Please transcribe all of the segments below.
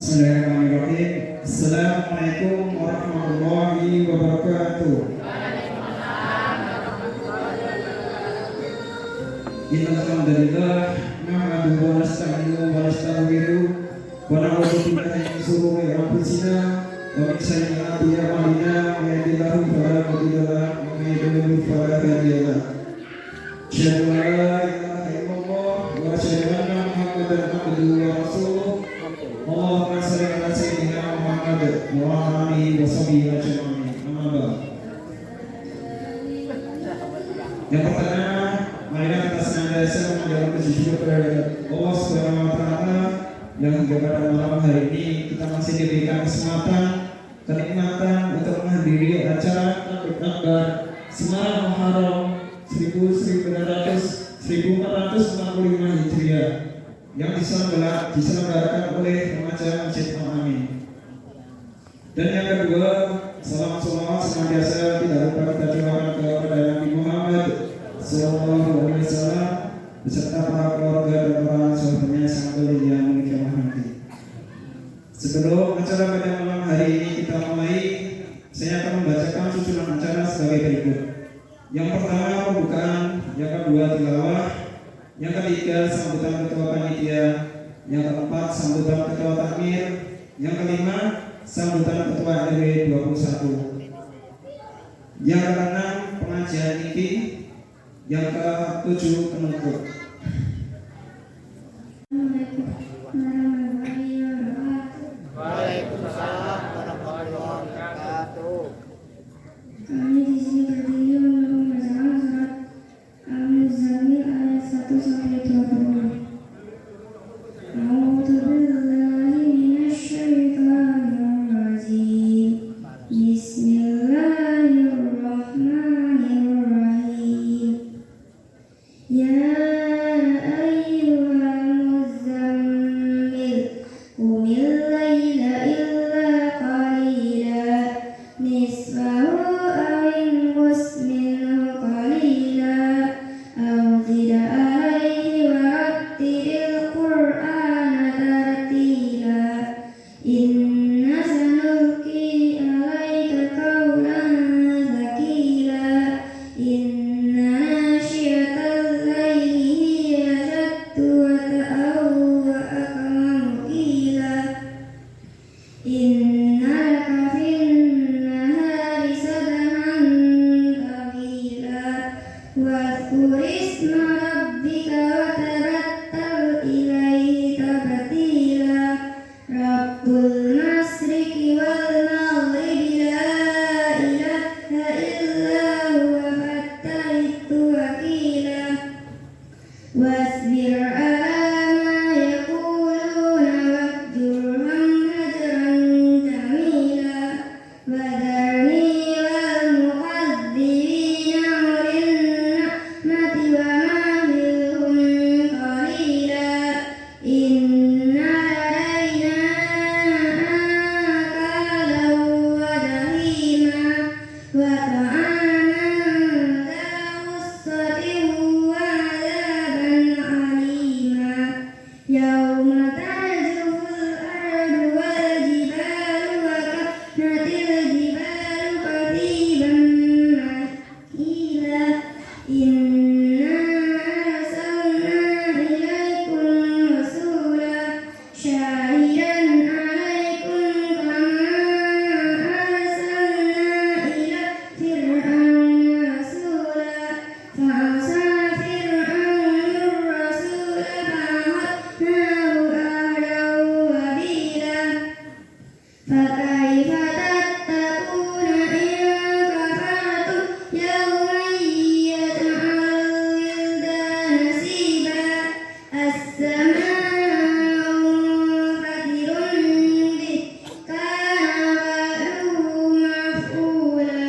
Bismillahirrahmanirrahim. Assalamualaikum warahmatullahi wabarakatuh. Innalhamdulillah nahmaduhu wa nasta'inuhu wa nastaghfiruh wa na'udzu billahi min shururi anfusina wa min sayyiati a'malina may yahdihillahu fala mudilla lahu wa may yudlil fala hadiya lahu. Asyhadu an la ilaha illallah wa asyhadu anna Muhammadan abduhu wa rasuluh. Allahumma shalli ala sayyidina Muhammad wa ala alihi wa sahbihi ajma'in. Amma ba'd. Yang pertama, marilah kita senantiasa menjalankan puji syukur kepada Allah Subhanahu wa taala yang hingga pada malam hari ini kita masih diberikan kesempatan, kenikmatan untuk menghadiri acara Tablik Akbar Semarang Muharram 1445 Hijriah yang diselenggarakan oleh remaja Masjid Al-Amin. Dan yang kedua, salam salawat senantiasa tidak lupa kita curahkan kepada Nabi Muhammad Sallallahu Alaihi Wasallam beserta para keluarga dan para sahabatnya yang sangat mulia yang kami hormati. Sebelum acara pada malam hari ini kita mulai, saya akan membacakan susunan acara sebagai berikut. Yang pertama pembukaan, yang kedua tilawah, yang ketiga sambutan ketua panitia, yang keempat sambutan ketua takmir, yang kelima sambutan ketua RW 21, yang keenam pengajian inti, yang ketujuh penutup. Waalaikumsalam warahmatullahi wabarakatuh. Kami di sini berdiri untuk membacakan surat Al-Muzammil ayat 1 sampai 20. A'udzu billahi minasyaitonir rajim. Bismillahirrahmanirrahim. Ya ayyuhal muzammil qumil laila illa qalila nisfahu aw inqus minhu qalila aw zid alayhi wa rattilil qur'ana tartila inna sanulqi alayka qawlan thaqila inna nashi'atal layli hiya ashaddu wata'aw wa aqwamu qila inna laka fin nahari sabhan tawila wadhkur isma rabbika wa tabattal ilaihi tabtila rabbul masyriqi wal maghribi la ilaha illa huwa fattabi'hu wakila wasbir ala ma yaquluna wahjurhum hajran jamila wadharni wal muqaddimina ulin ni'mati wa mahilhum qalila inna ladaina ankalan wa jahima wa ta'aman dha ghussatin wa 'adzaban 'alima yauma tarjuful ardu wal jibalu wa kannatil jibalu katiban makila inna arsalna ilaikum rasula syahidan 'alaikum kama arsalna ila fir'auna rasula fa'asa fir'aunur rasula fa'akhadnahu ahdan wabila fakaifa tattaquna in kafartum yawman yaj'alul wildana shiba as-samaa'u munfatirun bih kana wa'duhu maf'ula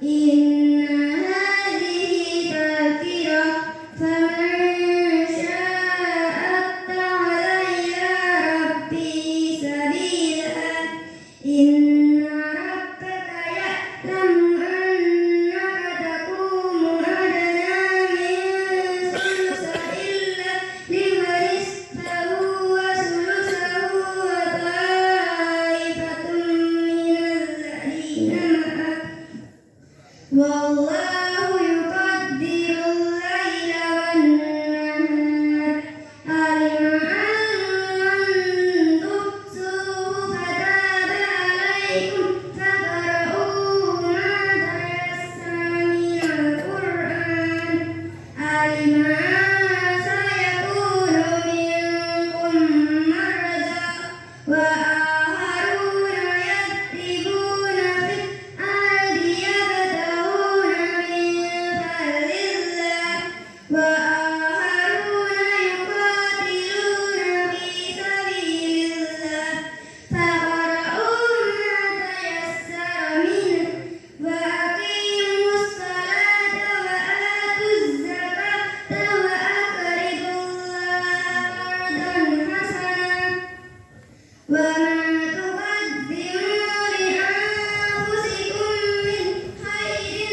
inna hadhihi tadhkirah faman syaa'a ittakhadha ila rabbih sabila inna rabbaka ya'lamu annaka taqumu adna min thuluthay al-layli wa nisfahu wa thuluthahu wa وآخرون يضربون في الأرض يبتغون من فضل الله وآخرون يقاتلون في سبيل الله فاقرؤوا ما تيسر منه وأقيموا الصلاة وآتوا الزكاة وأقرضوا الله قرضا حسنا وما تقدموا لأنفسكم من خير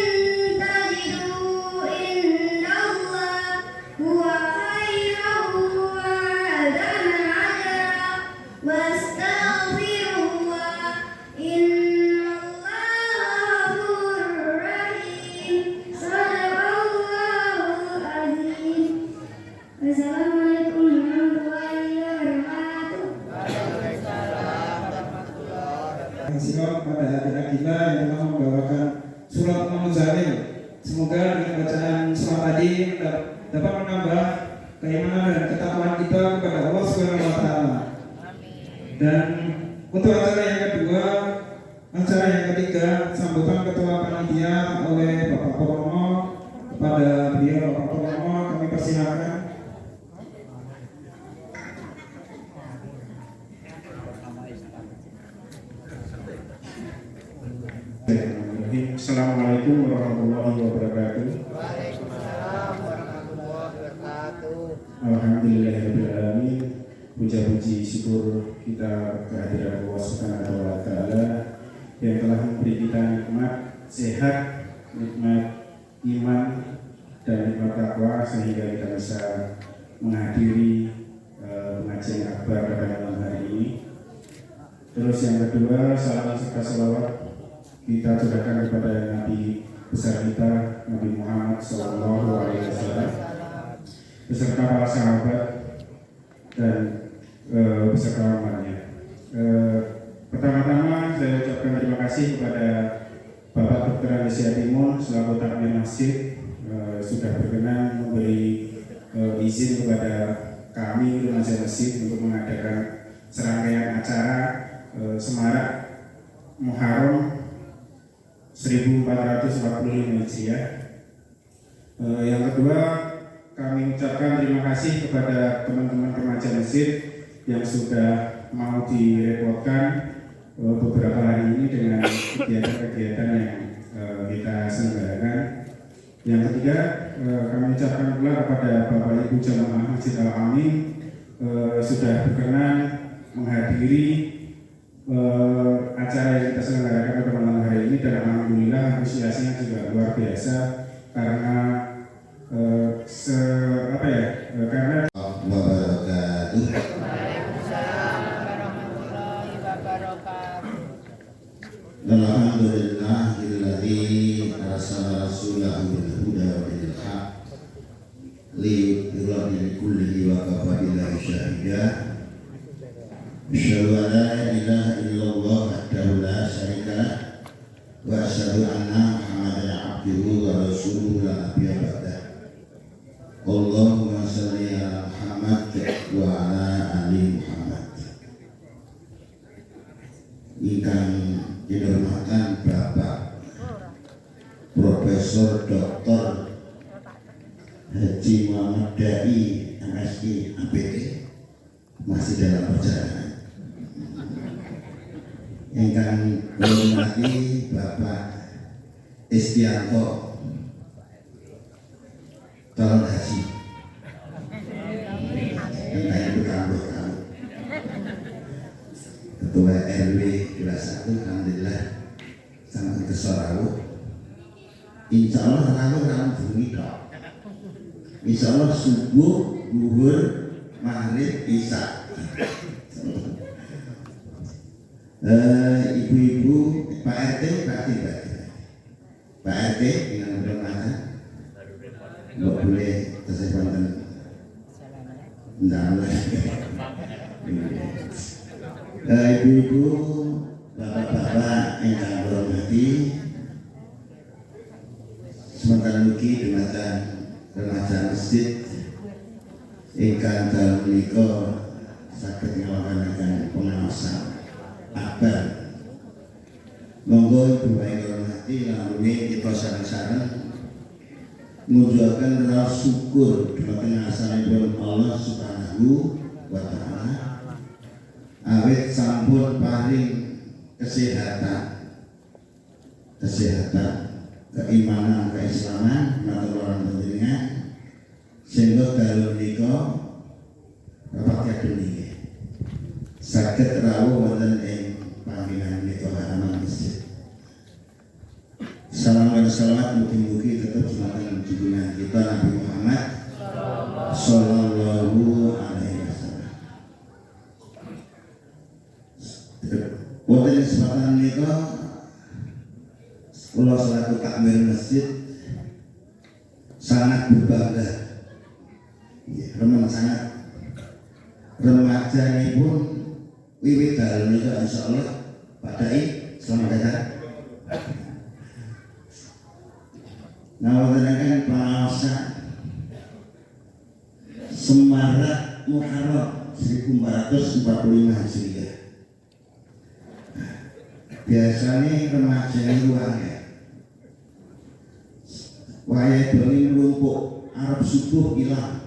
تجدوه عند الله هو خيرا وأعظم أجرا واستغفروا الله إن الله غفور رحيم صدق الله العظيم السلام عليكم ورحمة الله وبركاته. Sikap pada adik-adik kita yang telah membawakan surat Al-Muzammil. Semoga dengan bacaan surat tadi dapat menambah keimanan dan ketakwaan kita kepada Allah Subhanahu wa taala. Dan untuk acara yang kedua, acara yang ketiga, sambutan ketua panitia oleh Bapak Purnomo. Kepada beliau Bapak Purnomo kami persilakan. Assalamualaikum warahmatullahi wabarakatuh. Waalaikumsalam warahmatullahi wabarakatuh. Alhamdulillahirrahmanirrahim. Puja-puji syukur kita kehadiran Allah Subhanahu wa taala yang telah memberi kita nikmat sehat, nikmat iman dan nikmat takwa sehingga kita bisa menghadiri pengajian akbar pada malam hari ini. Terus yang kedua, salam serta salawat kita curahkan kepada Nabi besar kita Nabi Muhammad SAW beserta para sahabat dan beserta umatnya. Pertama-tama saya ucapkan terima kasih kepada Bapak Dr. Alisya Timun selaku takmir masjid sudah berkenan memberi izin kepada kami remaja masjid untuk mengadakan serangkaian acara Semarak Muharram 1445 Hijriah. Yang kedua, kami ucapkan terima kasih kepada teman-teman remaja masjid yang sudah mau direpotkan beberapa hari ini dengan kegiatan-kegiatan yang kita selenggarakan. Yang ketiga, kami ucapkan pula kepada Bapak Ibu Jamaah Masjid Al-Amin sudah berkenan menghadiri acara yang kita selenggarakan pada malam hari ini, dan alhamdulillah antusiasnya juga luar biasa karena karena Waalaikumsalam warahmatullahi wabarakatuh. Alhamdulillahilladzi arsala rasulahu bil huda wa dinil haq liyudhhirahu ala kulli wa kafa billahi shahida. Asyhadu an la ilaha illallah wahdahu la syarika lah wa asyhadu anna Muhammadan abduhu wa rasuluhu la nabiyya ba'dah. Allahumma shalli ala Muhammad wa ala ali Muhammad. Ingkang dihormatan Bapak Profesor Dr. Haji Muhammad Dai MSI APT masih dalam perjalanan. Ingkang dihormati Bapak Istianto calon haji dan itu tamu Ketua RW kelas 1, alhamdulillah sangat kesorawu. Insya Allah rawuh bumi tok. Insya Allah subuh, zuhur, maghrib, isya. Ibu-ibu, Pak RT, Pak RT dengan bermata, nggak boleh kesempatan Enggak. Ibu-ibu, bapak-bapak yang kami hormati, sementara mugi remaja masjid ingkang dalem menika sakit melaksanakan pengawasan akbar. Monggo Ibu Baik hormati lamune kita sareng-sareng ngujuaken rasa syukur dumateng asalipun Allah Subhanahu wa taala awit sampun paring kesehatan, keimanan, keislaman matur nuwun panjenengan sehingga dalu menika Bapak Kadunike saged rawuh wonten ing panggenan menika halaman masjid. Salam dan salawat mugi-mugi tetap dumateng junjungan kita Nabi Muhammad sallallahu alaihi wasallam. Wonten kesempatan menika kula selaku takmir masjid sangat berbangga. Sangat remaja ini pun wiwit dalu menika insyaallah padai selamat datang. Nawadakan pengawasan Semarak Muharram 1445 Hijriah. Biasanya remaja ini ruangnya wayah bengi melumpuk Arab subuh hilang.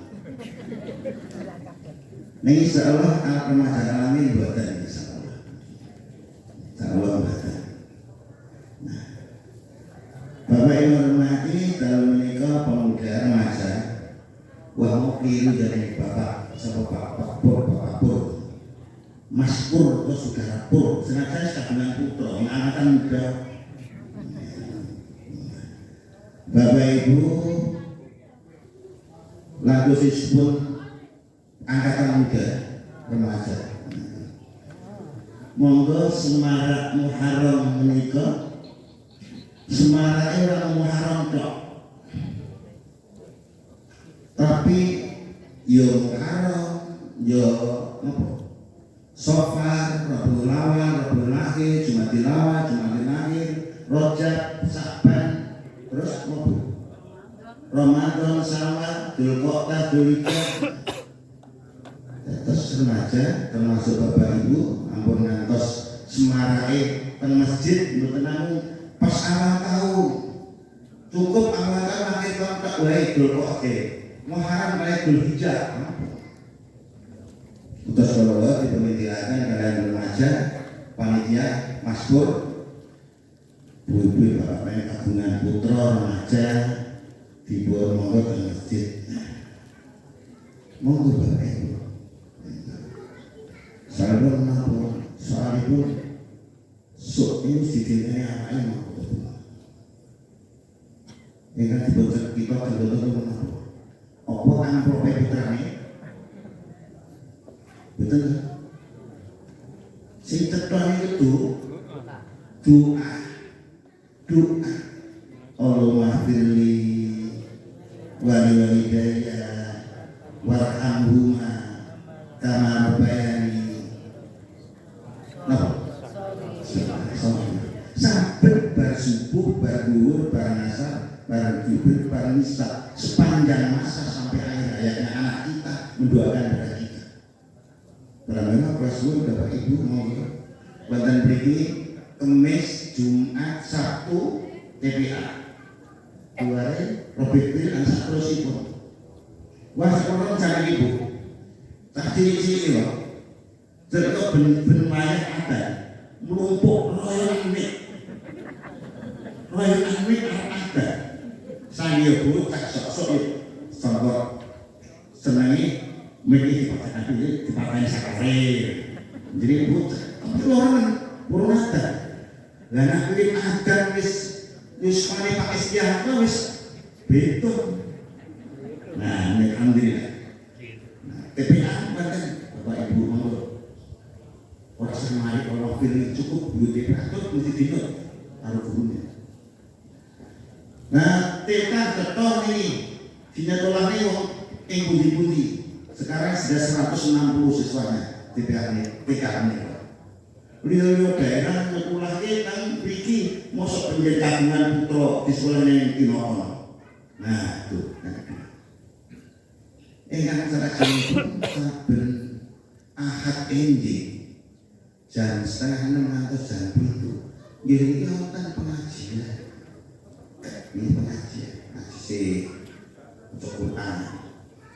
Nih insyaallah remaja alamin buatan insyaallah. Insyaallah buatan. Bapak Ibu hormati dalam menikah pemuda remaja wah mau keliru dari bapak sama bapak pur mas pur atau saudara pur sengaja sekadungan putra yang akan muda. Bapak Ibu lagu sisipun angkatan muda remaja monggo Semarak Muharram menikah Semarang orang Muharram tok, tapi yo Muharram, yo apa? Sofar, Rabiul Awal, Rabiul Akhir, Jumadil Awal, Jumadil Akhir, Rajab, Sa'ban, terus apa? Ramadan, Syawal, Dzulqa'dah, Dzulhijjah. Terus remaja termasuk Bapak Ibu ampun ngantos semarahe teng masjid mboten namung pas awal tahun cukup awal tahun akhir tahun tak wae Dzulqa'dah Muharram kali Dzulhijjah. Utus kula diperintahkan kalian remaja panitia masbur ibu bapak kagungan putra remaja dibawa monggo ke masjid. Monggo Bapak Ibu. Salam menapa soal itu sok ini sidine apa yang mau. Ingkang diboten kita diboten menapa. Apa amplop putrane? Betul. Sing tetone itu doa. Allahumma firli walidayya warhamhuma kama rabbayani. Sampai bar subuh, bar duhur, bar asar, bar maghrib, bar isya sepanjang masa sampai akhir hayatnya anak kita mendoakan kepada kita. Barangkali Rasul Bapak Ibu mau wonten mriki Kamis, Jumat, Sabtu TPA. Duare Robiqil lan saterusipun. Wah sekolah jangan Ibu. Tak ciri-ciri loh. Terus ben mayat ada melumpuk royal ini ada. Saya Bu tak sok-sok sanggup senangi memiliki dipakai dipakai sakare. Jadi Bu orang burung ada. Dan aku ini ada wis mari pakai sejarah wis betul. Nah, alhamdulillah. TPA kan Bapak Ibu monggo. Orang semari orang pilih cukup guru TPA itu mesti dinut karo gurunya. Nah, TK betul ini dinyatolane wong ing pundi-pundi. Sekarang sudah 160 siswanya TPA ini. Beliau daerah nyekulahke nang mriki mosok penjen kagungan putra di sekolah ning Tinono. Nah, itu. Ingkang saking saben Ahad ending jam 5:30 atau jam 7 ngiring kan pengajian. Ini pengajian ngaji si Quran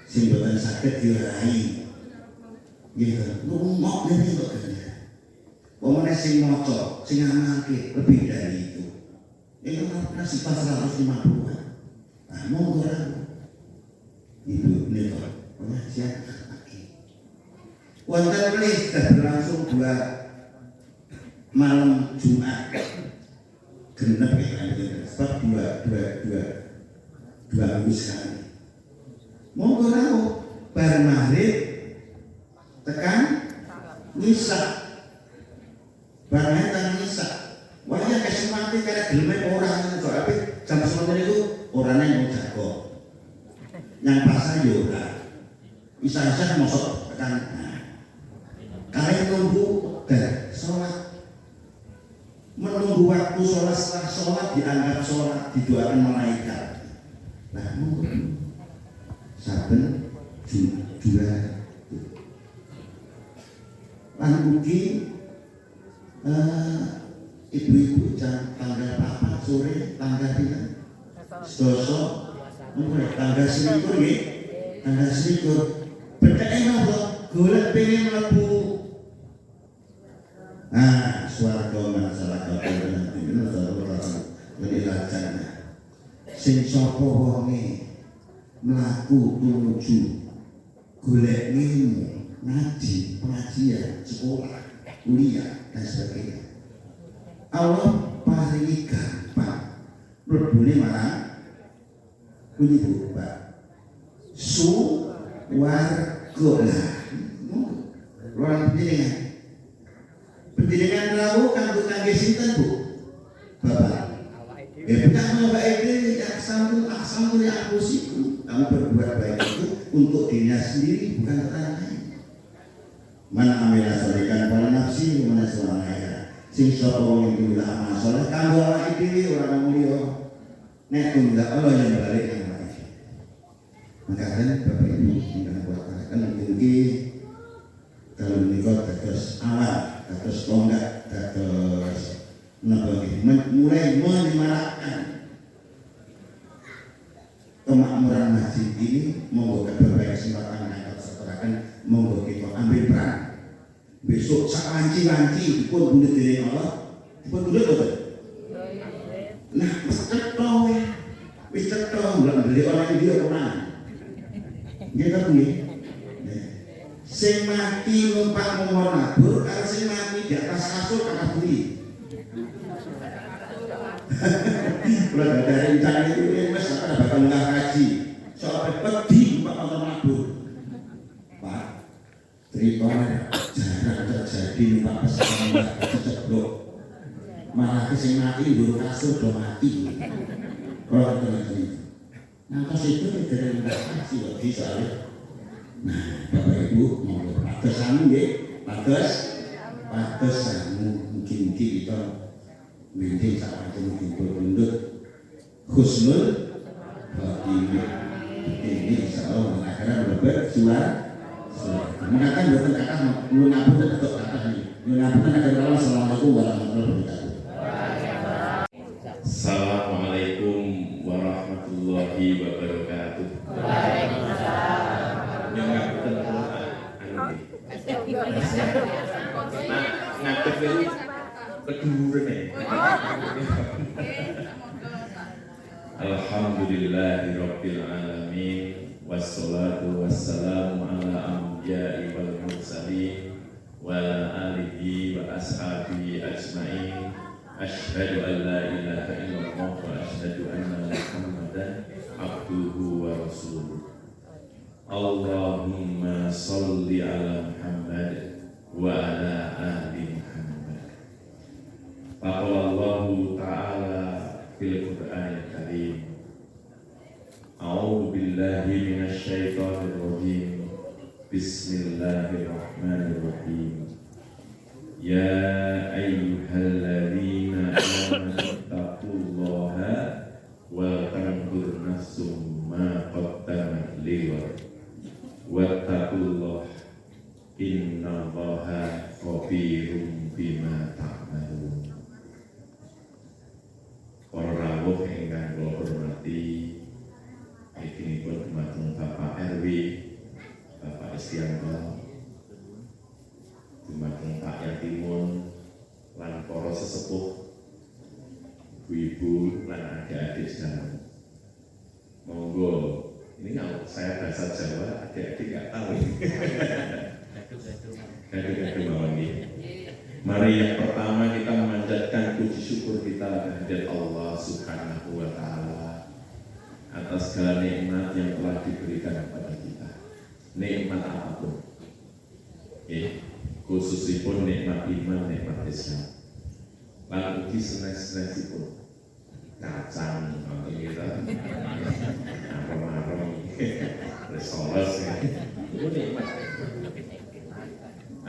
sing boten saged diwarahi gitu ngomong ngene kok kan omone sing maca sing ngamalke lebih dari itu ini kan sifat 150-an nah monggo ora ibu niku pengajian pagi wonten meneh berlangsung 2 malam Jumat genep ya sebab dua minggu sekali monggo rawuh bar maghrib tekan nisa barangnya tekan nisa wajah kesempatan karena gelme orang tapi jam 9 itu orangnya yang jago yang pasar juga isa-isa masuk tekan kalian nunggu dan sholat menunggu waktu sholat setelah sholat dianggap sholat didoakan malaikat nah mungkin saben dua lan ugi ibu-ibu tanggal 4 sore tanggal 3 sedasa tanggal 9 nggih tanggal 9 bedake napa golek pengen mlebu swarga masalah kabeh ini lajane sing sapa wonge mlaku tumuju golek ilmu ngaji pengajian sekolah kuliah dan sebagainya Allah paringi gampang mlebune marang pundi Bu Pak suwarga lah pendidikan rawuh kangge sinten Bu Bapak bukan Bapak ini aksamul ya akusiku kamu berbuat baik itu untuk dirinya sendiri bukan orang lain mana amila sholikan pada nafsi mana suaranya sing sapa wong iki la amal saleh kanggo awake dhewe ora mulya nek tunda Allah yang balik nang awake makaten Bapak Ibu ingkang kuwataken mugi kalau menika dados awal dados tonggak dados napa mulai menyemarakkan kemakmuran masjid ini monggo berbagai kesempatan yang tersetarakan monggo kita ambil peran besok sak wanci-wanci dipun bunuh diri Allah dipun bunuh betul nah wis cetha nggak beli orang dia orang gitu nggih sing mati numpak momor nabur karo sing mati di atas kasur kakak beli kalau dari rencana itu mas akan bakal ngaji soal pedih pak motor nabur Pak ceritanya jarang terjadi numpak pesawat nggak ceblok malah sing mati dulu kasur udah mati kalau terjadi nah pas itu tidak ngaji loh bisa ya nah Bapak Ibu mau pates anu nggih pates anu mungkin kita mending sak mungkin berundut husnul khotimah ini insyaallah akan berbuat suara mengatakan bukan kata mengapunten untuk kata ini mengapunten akan Allah. Assalamualaikum warahmatullahi wabarakatuh. Assalamualaikum warahmatullahi wabarakatuh. Waalaikumsalam. Yang ngapunten ngadep ini keduren Alhamdulillahirabbil alamin wassalatu wassalamu ala anbiya'i wal mursalin wa ala alihi wa ashabihi ajma'in asyhadu an la ilaha illallah wa asyhadu anna Muhammadan abduhu wa rasuluh. Allahumma shalli ala Muhammad wa ala ali Muhammad. Qala Allah Ta'ala fil Qur'anil Karim. A'udzu billahi minasy syaithanir rajim. Bismillahirrahmanirrahim. Ya ayyuhalladzina amanu taqullaha wa tanzur nafsum ma qaddamat lighad. Wattaqullaha inna para sesepuh, ibu-ibu, dan adik-adik sekalian. Monggo, ini kalau saya bahasa Jawa, adik-adik nggak tahu. Gaduh-gaduh mawon ini. Mari yang pertama kita memanjatkan puji syukur kita kehadirat Allah Subhanahu wa Ta'ala atas segala nikmat yang telah diberikan kepada kita. Nikmat apapun. Khususipun nikmat iman, nikmat Islam. Lan ugi senes-senesipun kacang nonton kita. Marong-marong. Resoles ya. Itu nikmat.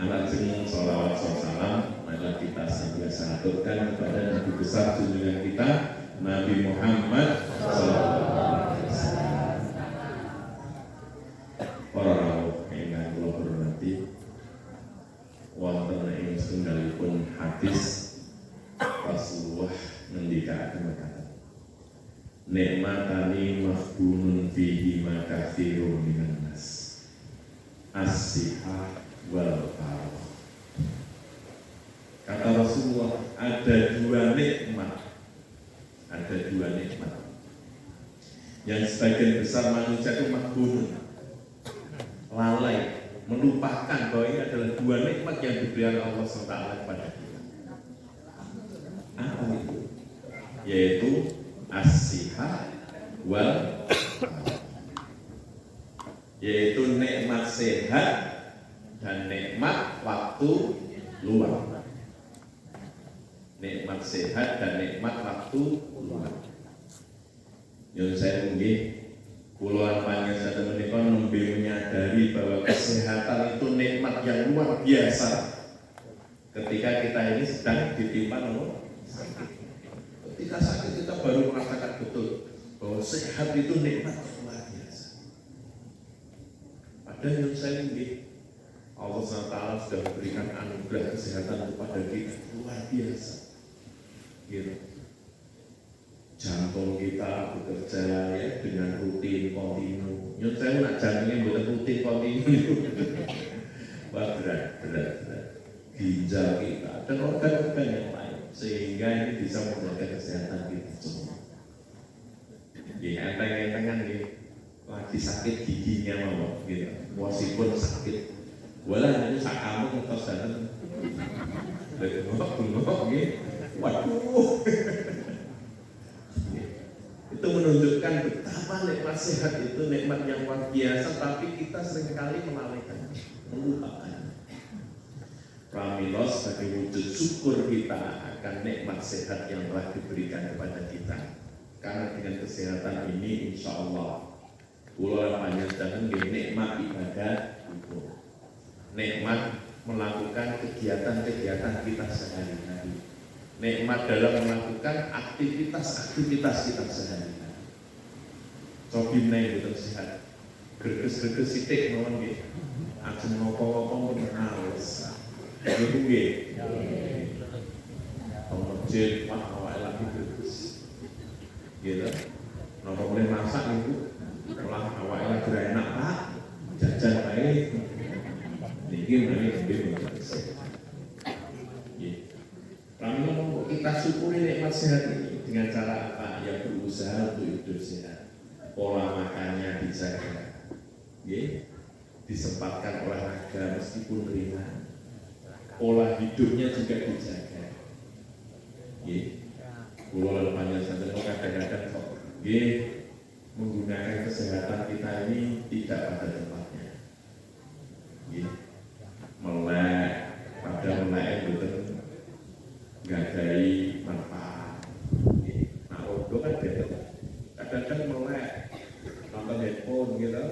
Anak jeng sholawat salam, maka kita senantiasa aturkan kepada Nabi besar junjungan kita, Nabi Muhammad sallallahu alaihi wasallam. Para rawuh ingkang kula hormati, wonten ing setunggalipun hadis Rasulullah ngendikaaken mekaten. Nikmatani maghbunun fihi ma katsirun minan nas. As-sihah wal farah. Kata Rasulullah, ada dua nikmat. Yang sebagian besar manusia itu maghbun, lalai, melupakan bahwa ini adalah dua nikmat yang diberikan Allah SWT kepada kita. Apa itu? Yaitu as-sihah wal farah. Yaitu nikmat sehat dan nikmat waktu luang. Nikmat sehat dan nikmat waktu luang. Yang saya mungkin kula panjenengan menika nembe menyadari bahwa kesehatan itu nikmat yang luar biasa. Ketika kita ini sedang ditimpa sakit. Ketika sakit kita baru merasakan betul bahwa sehat itu nikmat yang luar biasa. Padahal yang saya mungkin Allah SWT sudah memberikan anugerah kesehatan kepada kita luar biasa. Gitu. Jantung kita bekerja ya dengan rutin kontinu. Yang saya nak jantungnya bukan rutin kontinu. Wah berat. Ginjal kita dan organ-organ yang lain sehingga ini bisa menjaga kesehatan kita semua. Ya enteng-entengan ya lagi sakit giginya mau gitu. Meskipun sakit. Walah itu sak kamu ngetos datang. Bengok gitu. Waduh. Itu menunjukkan betapa nikmat sehat itu nikmat yang luar biasa, tapi kita seringkali melalaikan, melupakan. Pramilos sebagai wujud syukur kita akan nikmat sehat yang telah diberikan kepada kita. Karena dengan kesehatan ini insya Allah kula panjenengan nikmat ibadah itu. Nikmat melakukan kegiatan-kegiatan kita sehari-hari. Nikmat dalam melakukan aktivitas-aktivitas kita sehari-hari. Cobi naik betul sehat. Gerges-gerges sitik mawon nggih. Ajeng ngopo-ngopo pun males. Niku nggih. Masjid wah awake lagi gerges. Gitu. Napa boleh masak niku? Olah awake lagi enak Pak. Jajan bae. Niki menawi nggih. Kami mau kita syukuri nikmat sehat ini dengan cara apa? Ya berusaha untuk hidup sehat. Pola makannya dijaga, disempatkan olahraga meskipun ringan. Pola hidupnya juga dijaga. Pulau panjang sampai kadang-kadang kok, menggunakan kesehatan kita ini tidak pada tempatnya. Melek, pada melek betul. Gadai manfaat. Nah, itu kan beda. Kadang-kadang melek, nonton handphone gitu,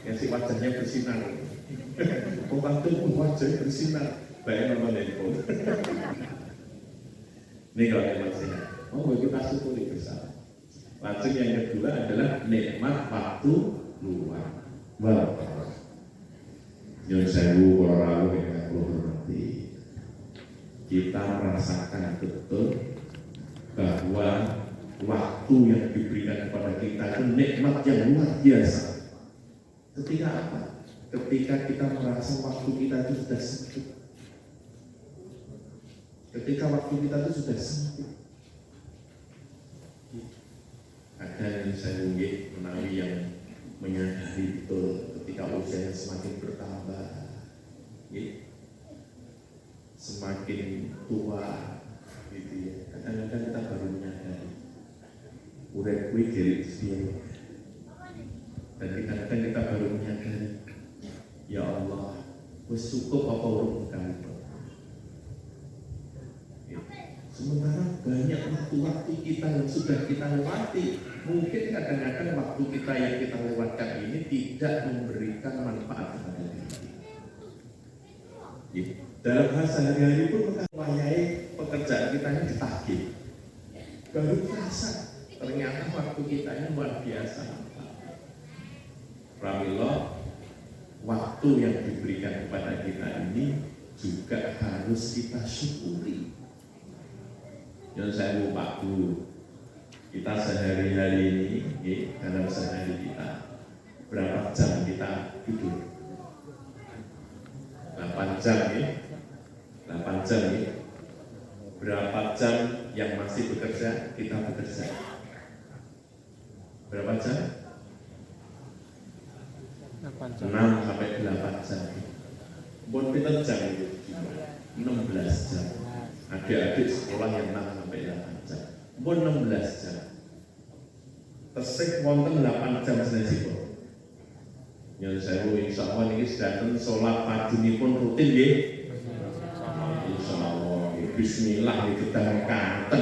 yang si wajahnya bersinar. Pembantu pun wajahnya bersinar, baik nonton handphone. Ini kalau nikmat sehat. Kita syukuri bersama. Lajeng yang kedua adalah nikmat waktu luang. Yang sewu orang yang hormati. Kita merasakan betul bahwa waktu yang diberikan kepada kita itu nikmat yang luar biasa. Ketika apa? Ketika kita merasa waktu kita itu sudah sempit. Ketika waktu kita itu sudah sempit. Ada yang saya menawi yang menyadari betul ketika usianya semakin bertambah, semakin tua, gitu ya. Kadang-kadang kita baru menyadari urip kuwi diri sendiri. Dan kadang-kadang kita baru menyadari, ya Allah, wis cukup apa urip kami. Sementara banyak waktu-waktu kita yang sudah kita lewati, mungkin kadang-kadang waktu kita yang kita lewatkan ini tidak memberikan manfaat kepada diri kita. Dalam hal sehari-hari pun mengawayahi pekerjaan kita ini ditagih. Baru terasa ternyata waktu kita ini luar biasa. Pramila, waktu yang diberikan kepada kita ini juga harus kita syukuri. Yang saya lupa dulu, kita sehari-hari ini, dalam sehari kita, berapa jam kita tidur? 8 jam ya, 8 jam ya. Berapa jam yang masih bekerja, kita bekerja? Berapa jam? 6 sampai 8 jam. Bon pinter jam itu? 16 jam. Adik-adik sekolah yang 6 sampai 8 jam. Bon 16 jam. Tesik wonten 8 jam sanesipun. Yang saya insyaallah niki sedanten salat pagi pun rutin nggih. Insyaallah. Bismillah iki kita kanten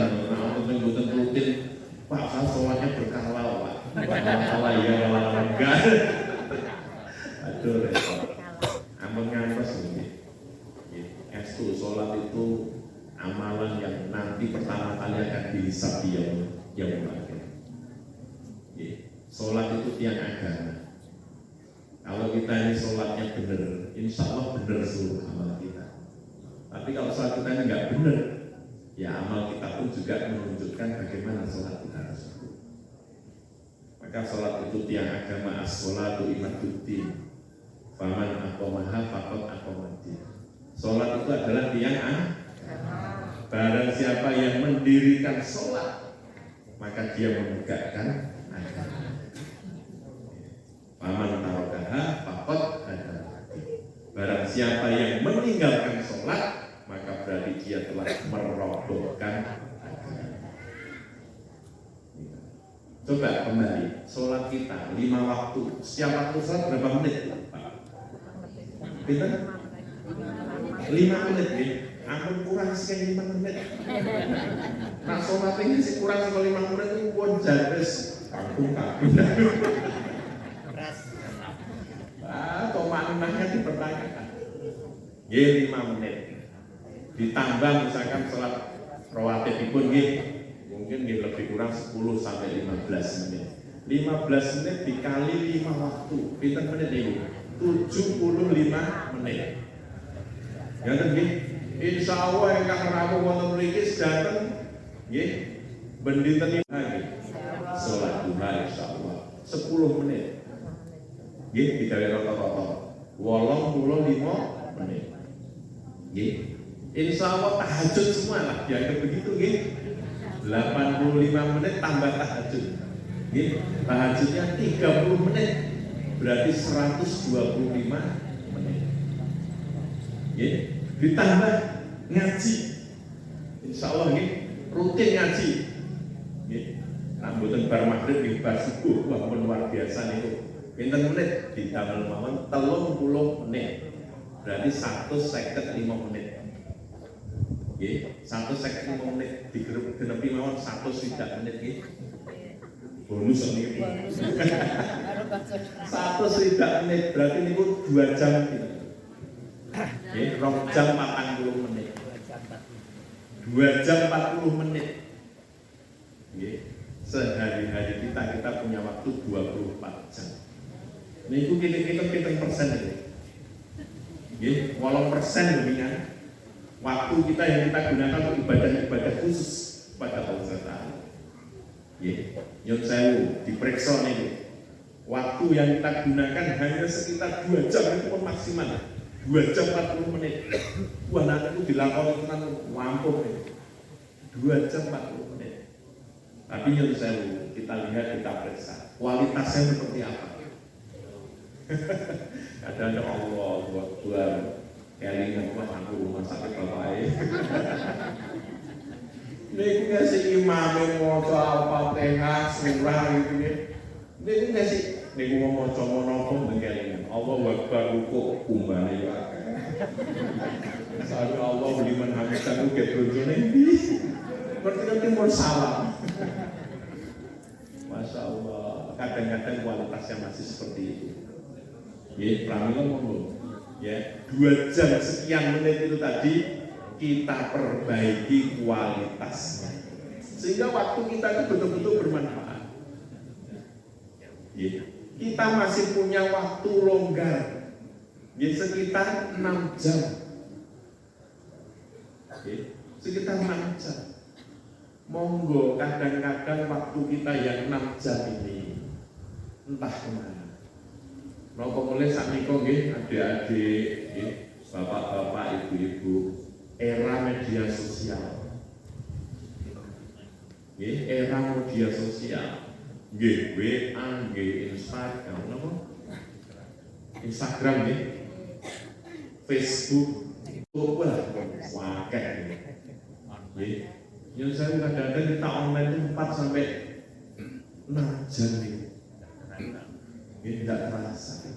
nek mboten rutin. Pak saya salatnya berkala, Pak. Berkala ya kalau enggak. Aduh repot. Ampun ngampes nggih. Estu salat itu amalan yang nanti pertama kali akan dihisab yang akhir. Sholat itu tiang agama. Kalau kita ini sholatnya benar, insya Allah benar seluruh amal kita. Tapi kalau sholat kita ini nggak benar, ya amal kita pun juga menunjukkan bagaimana sholat kita tersebut. Maka sholat itu tiang agama, as-sholatu imaduddin. Faman aqamaha faqad aqamaddin. Sholat itu adalah tiang agama. Barang siapa yang mendirikan sholat, maka dia menegakkan agama. Paman tarokaha faqad hadama. Barang siapa yang meninggalkan sholat, maka berarti dia telah merobohkan agama. Coba kembali, sholat kita 5 waktu. Setiap waktu sholat berapa menit, Pak? Kita 5 menit ya. Ampun kurang sekian 5 menit. Nah sholat ini sih kurang sekali 5 menit itu pun jadis kampung. Tomanahnya dipertanyakan. Ya 5 menit. Ditambah misalkan sholat rawatib pun mungkin lebih kurang 10 sampai 15 menit. 15 menit dikali 5 waktu. Pinten menit ini? 75 menit. Ya kan insya Allah yang kang rawuh wonten mriki sedanten nggih bendinten lagi salat duha insyaallah 10 menit nggih digawe rata-rata 85 menit nggih insyaallah tahajud semua lah dianggap begitu nggih 85 menit tambah tahajud nggih tahajudnya 30 menit berarti 125 menit nggih ditambah ngaji, insya Allah ini rutin ngaji. Nah, mboten bar maghrib di bar subuh, wah luar biasa nih. Pinten menit ditambah mawon 30 menit, berarti 155 menit. 155 menit digenepi mawon 1 menit nih. Bonus ini. 1 menit berarti ini 2 jam gitu. 2 jam 40 menit. 2 jam 40 menit. Sehari-hari kita punya waktu 24 jam. Ini itu kita persen aja. Walau persen lebih kan. Waktu kita yang kita gunakan untuk ibadah-ibadah khusus pada Allah Taala. Nyun sewu diperiksa nih. Waktu yang kita gunakan hanya sekitar 2 jam itu pun maksimal. 2 jam 40 menit. Wah, nanti itu dilakoni tenan wampung ya. 2 jam 40 menit. Tapi nyuruh saya kita lihat, kita periksa kualitasnya seperti apa. Ada Allah buat kelingan wah aku rumah sakit bapak. Ini ngasih imam yang mau Al-Fatihah surah gitu ya. Ini ngasih ini mau nopo kelingan Allah wakbar rukuk kumbang ya. Saat Allah beriman hamidkan uget berjone. Berarti timur salam. Masya Allah, kadang-kadang kualitasnya masih seperti itu. Ya, pramila monggo. Ya, 2 jam sekian menit itu tadi kita perbaiki kualitasnya, sehingga waktu kita itu betul-betul bermanfaat. Ya, kita masih punya waktu longgar, ya sekitar 6 jam. Ya, sekitar 6 jam. Monggo kadang-kadang waktu kita yang 6 jam ini entah kemana. Napa mulai sakniko nggih adik-adik, nggih bapak-bapak, ibu-ibu, era media sosial. Nggih, era media sosial. Nggih, WA, nggih Instagram, napa? Instagram nggih. Facebook, wah, wakeh. Nggih. Yang saya kadang-kadang kita online itu 4 sampai 6 jam nih. Ini tidak terasa.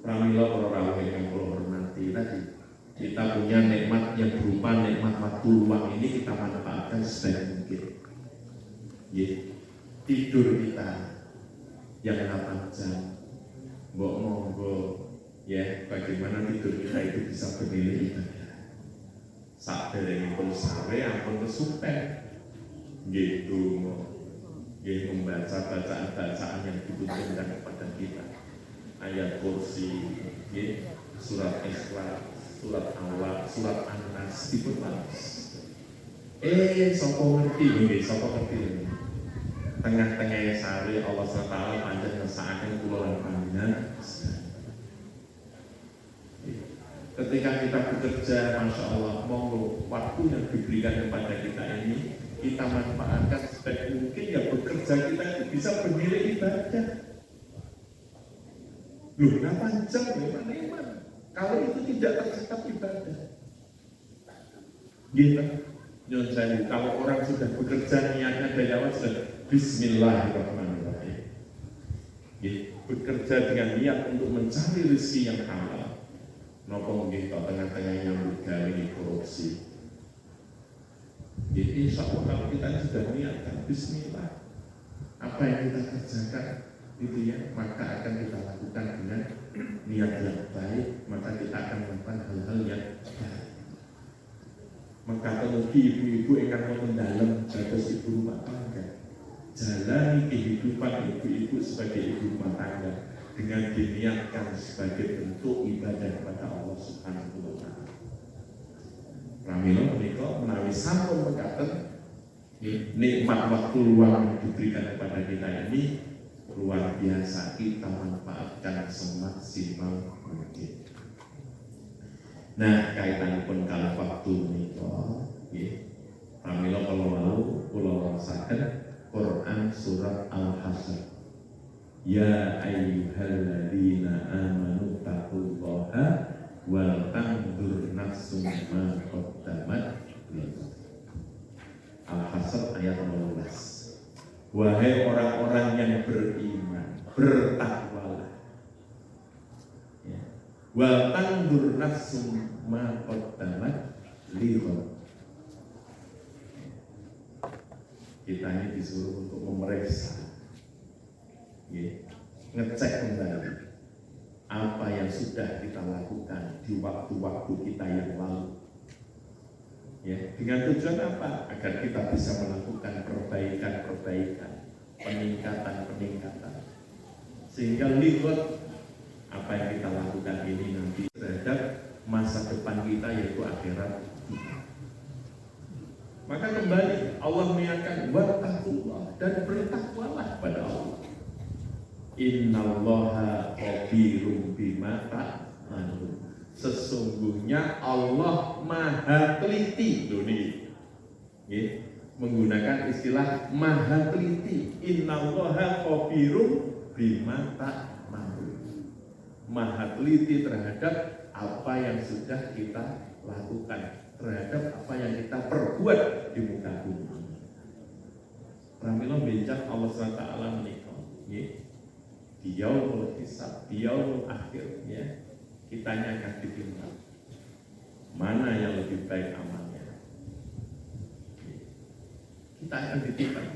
Pramila para rawuh yang kula hormati tadi, kita punya nikmat yang berupa nikmat waktu luang ini kita manfaatkan sebaik mungkin. Tidur kita yang 8 jam. Monggo ya, bagaimana tidur kita itu bisa bernilai ibadah. Saderengipun sawe ampun kesupen gitu, membaca bacaan-bacaan yang dibutuhkan kepada kita, ayat kursi, surat Ikhlas, surat Alaq, surat An-Nas dipunwaos. Sapa ngerti ini tengah-tengah sare Allah SWT panjang ngesakaken kula lan panjenengan. Ketika kita bekerja, Masya Allah, monggo waktu yang diberikan kepada kita ini kita manfaatkan sebaik mungkin. Ya bekerja kita itu bisa bernilai ibadah. Loh, 8 jam ya kalau itu tidak tercatat ibadah. Gitu. Nyon saya, kalau orang sudah bekerja niatnya dari awal sudah Bismillahirrahmanirrahim. Gitu. Bekerja dengan niat untuk mencari rezeki yang halal. Nopo nggih kok tengah-tengah nyambut gawe korupsi. Jadi insya Allah kalau kita sudah niatkan Bismillah, apa yang kita kerjakan itu ya, maka akan kita lakukan dengan niat yang baik, maka kita akan melakukan hal-hal yang baik. Maka temugi ibu-ibu akan mendalam dados ibu rumah tangga, jalani kehidupan ibu-ibu sebagai ibu rumah tangga dengan diniatkan sebagai bentuk ibadah kepada Allah Subhanahu wa Ta'ala. Pramila menika menawi sampun mekaten nikmat waktu luang yang diberikan kepada kita ini luar biasa, kita manfaatkan semaksimal mungkin. Nah, kaitanipun kalih waktu menika nggih, pramila kula waosaken Quran surat Al-Hasyr. Ya ayyuhalladzina amanu taqullaha wal tanzur nafsum ma qaddamat lighad. Al-Hasyr ayat 12. Wahai orang-orang yang beriman, bertakwalah. Ya. Wal tanzur nafsum ma qaddamat lighad. Kita ini disuruh untuk memeriksa, ngecek kembali apa yang sudah kita lakukan di waktu-waktu kita yang lalu. Dengan tujuan apa? Agar kita bisa melakukan perbaikan-perbaikan, peningkatan-peningkatan, sehingga lihat apa yang kita lakukan ini nanti terhadap masa depan kita, yaitu akhirat kita. Maka kembali Allah mengingatkan wattaqullah, dan bertakwalah pada Allah. Innallaha khabirum bima ta'malun Sesungguhnya Allah maha teliti. Loh nih, menggunakan istilah maha teliti. Innallaha khabirum bima ta'malun. Maha teliti terhadap apa yang sudah kita lakukan, terhadap apa yang kita perbuat di muka bumi. Pramila benjang Allah SWT menikah, di yaumul hisab, di yaumul akhir, kitanya akan ditimbang mana yang lebih baik amalnya. Kita akan ditimbang.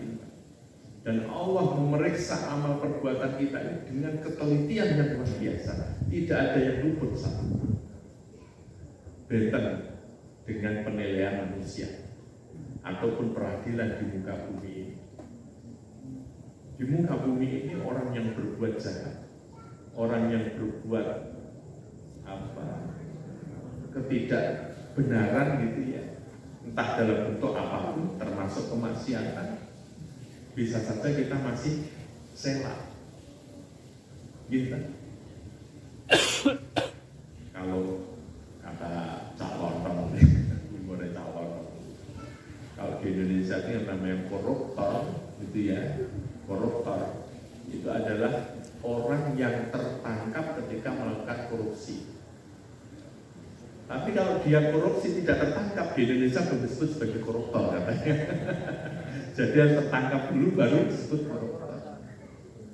Dan Allah memeriksa amal perbuatan kita ini dengan ketelitian yang luar biasa. Tidak ada yang luput satu. Benten dengan penilaian manusia ataupun peradilan di muka bumi ini. Di muka bumi ini orang yang berbuat jahat, orang yang berbuat ketidakbenaran gitu ya, entah dalam bentuk apapun, termasuk kemaksiatan, bisa saja kita masih sela gitu. Kalau kata Cak Lontong, kalau di Indonesia itu yang namanya koruptor gitu ya, koruptor itu adalah orang yang tertangkap ketika melakukan korupsi. Tapi kalau dia korupsi tidak tertangkap, di Indonesia belum disebut sebagai koruptor katanya. Jadi yang tertangkap dulu baru disebut koruptor.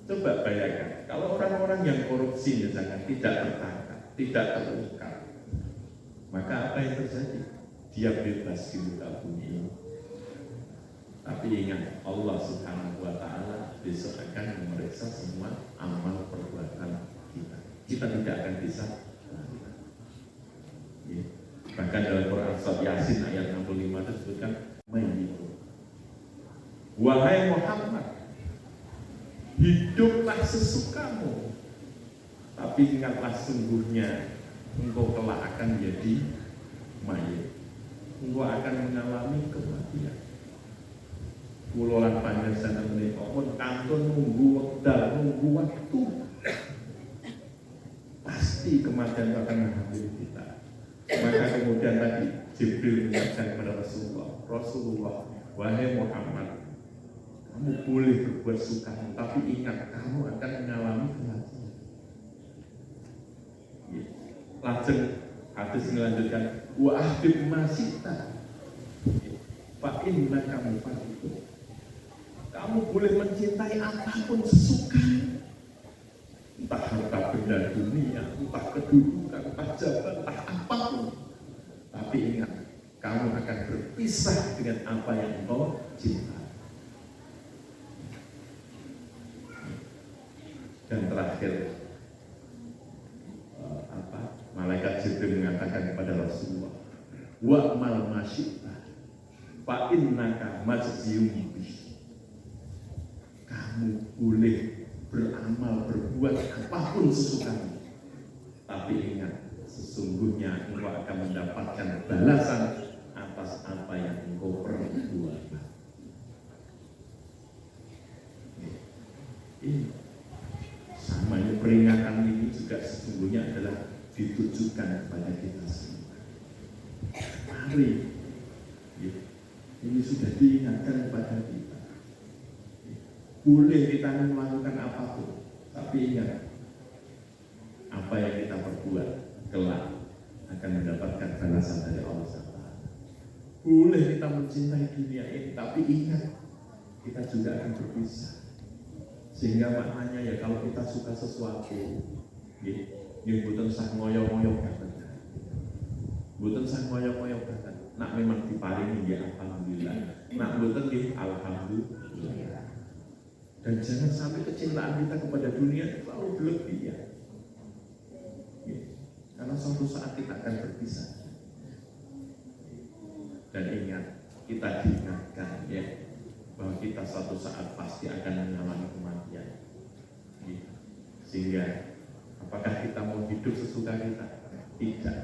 Coba bayangkan, kalau orang-orang yang korupsi misalnya tidak tertangkap, tidak terungkap, maka apa yang terjadi? Dia bebas di muka bumi ini. Tapi ingat, Allah Subhanahu wa Ta'ala besok akan memeriksa semua amal perbuatan kita. Kita tidak akan bisa. Bahkan dalam Quran Surat Yasin ayat 65 disebutkan, wahai Muhammad, hiduplah sesukamu, tapi ingatlah sungguhnya engkau kelak akan menjadi mayit. Engkau akan mengalami kematian. Kulolan panjenengan menika pun kantun nunggu wekdal, nunggu waktu. Pasti kematian akan menghampiri kita. Maka kemudian tadi Jibril mengingatkan kepada Rasulullah, wahai Muhammad, kamu boleh berbuat suka, tapi ingat kamu akan mengalami kematian. Lajeng hadis melanjutkan, wa ahbib masita, fa inna kamu itu. Kamu boleh mencintai apapun sesuka, entah harta benda dunia, entah kedudukan, entah jabatan, entah apapun. Tapi ingat, kamu akan berpisah dengan apa yang engkau cintai. Dan terakhir, malaikat Jibril mengatakan kepada Rasulullah, wa'mal masyita, fa innaka majziyum bih. Kamu boleh beramal, berbuat apapun sesukamu, tapi ingat, sesungguhnya engkau akan mendapatkan balasan atas apa yang engkau perbuat. Ini sama, ini peringatan ini juga sesungguhnya adalah ditujukan kepada kita semua. Mari, ini sudah diingatkan kepada kita. Boleh kita melakukan apapun, tapi ingat, apa yang kita perbuat kelak akan mendapatkan balasan dari Allah SWT. Boleh kita mencintai dunia ini, tapi ingat, kita juga akan berpisah. Sehingga maknanya ya, kalau kita suka sesuatu, yang bukan sah ngoyo-ngoyo katanya, bukan sah ngoyo-ngoyo katanya. Nak memang diparingi ya alhamdulillah, nak bukan ya alhamdulillah. Dan jangan sampai kecintaan kita kepada dunia terlalu berlebihan. Karena suatu saat kita akan berpisah. Dan ingat, kita diingatkan ya, bahwa kita suatu saat pasti akan mengalami kematian. Sehingga apakah kita mau hidup sesuka kita? Tidak.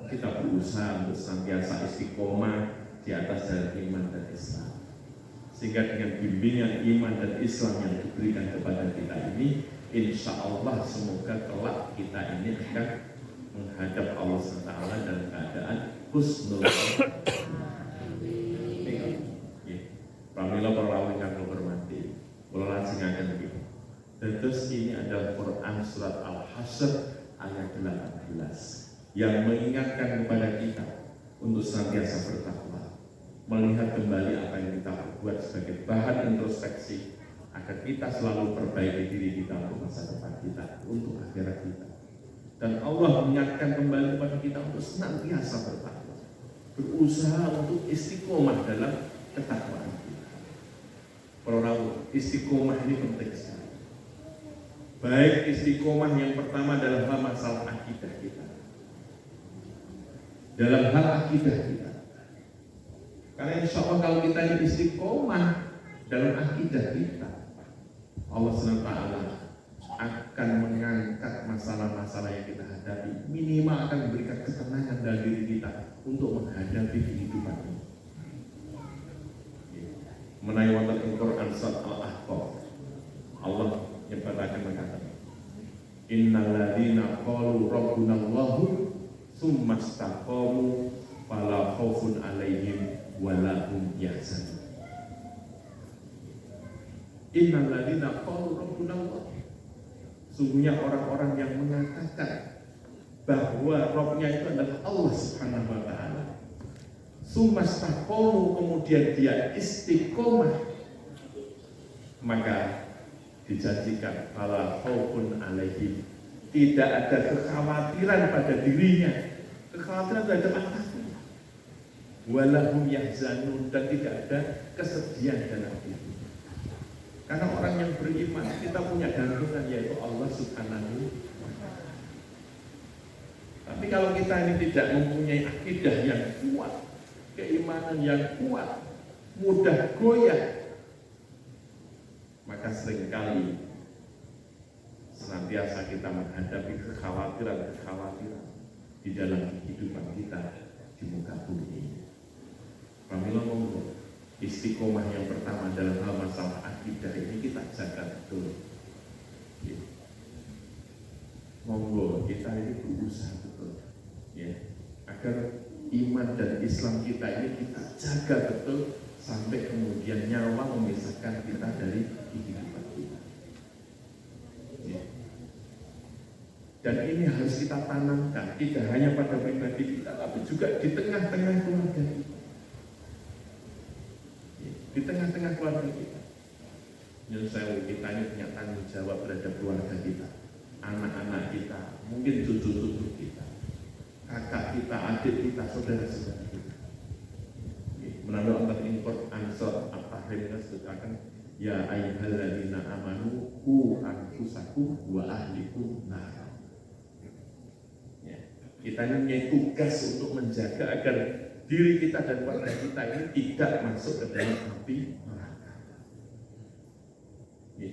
Kita berusaha untuk senantiasa istiqomah di atas jalan iman dan Islam. Sehingga dengan bimbingan iman dan Islam yang diberikan kepada kita ini, insya Allah semoga kelak kita ini akan menghadap Allah SWT dalam keadaan husnul pramila para rawuh ingkang hormati, kula lajengaken iki. Terus ini adalah Quran surat Al-Hasyr ayat 18 yang mengingatkan kepada kita untuk senantiasa bertakwa, melihat kembali apa yang kita perbuat sebagai bahan introspeksi agar kita selalu perbaiki diri kita untuk masa depan kita, untuk akhirat kita. Dan Allah mengingatkan kembali kepada kita untuk senantiasa bertakwa, berusaha untuk istiqomah dalam ketakwaan. Para rawuh, istiqomah ini penting sekali. Baik istiqomah yang pertama dalam hal masalah akidah kita. Dalam hal akidah kita. Karena insya Allah kalau kita ini istiqomah dalam akidah kita, Allah SWT akan mengangkat masalah-masalah yang kita hadapi. Minimal akan memberikan ketenangan dalam diri kita untuk menghadapi kehidupan ini. Menawi wonten ing Quran surat Al-Ahqaf, Allah nyebataken mengatakan, innal ladzina qalu rabbunallahu tsumma istaqamu fala khaufun 'alaihim wa la hum yahzanun. Innal ladzina qalu rabbunallah, sungguhnya orang-orang yang mengatakan bahwa Rabb-nya itu adalah Allah Subhanahu wa taala. Sumastaqomu, kemudian dia istiqomah, maka dijanjikan fala khaufun alaihim, tidak ada kekhawatiran pada dirinya, kekhawatiran terhadap apapun, walahum yahzanun, dan tidak ada kesedihan dalam diri. Karena orang yang beriman, kita punya gantungan yaitu Allah Subhanahu wa ta'ala. Tapi kalau kita ini tidak mempunyai akidah yang kuat, keimanan yang kuat, mudah goyah, maka seringkali senantiasa kita menghadapi kekhawatiran di dalam kehidupan kita di muka bumi ini. Pramila monggo, istiqomah yang pertama dalam hal masalah akidah ini kita jaga betul. Monggo kita ini berusaha betul, ya, agar iman dan Islam kita ini kita jaga betul sampai kemudian nyawa memisahkan kita dari kehidupan kita. Ya. Dan ini harus kita tanamkan, tidak hanya pada pribadi kita, tapi juga di tengah-tengah keluarga kita. Ya. Di tengah-tengah keluarga kita. Kita ini punya tanggung jawab terhadap keluarga kita, anak-anak kita, mungkin cucu-cucu kita, kakak kita, adik kita, saudara-saudara kita. Menawi wonten ing Quran surat At-Tahrim disebutkan, ya ayyuhalladzina amanu qu anfusakum wa ahlikum nar. Ya, kita ini punya tugas untuk menjaga agar diri kita dan keluarga kita ini tidak masuk ke dalam api neraka. Ya,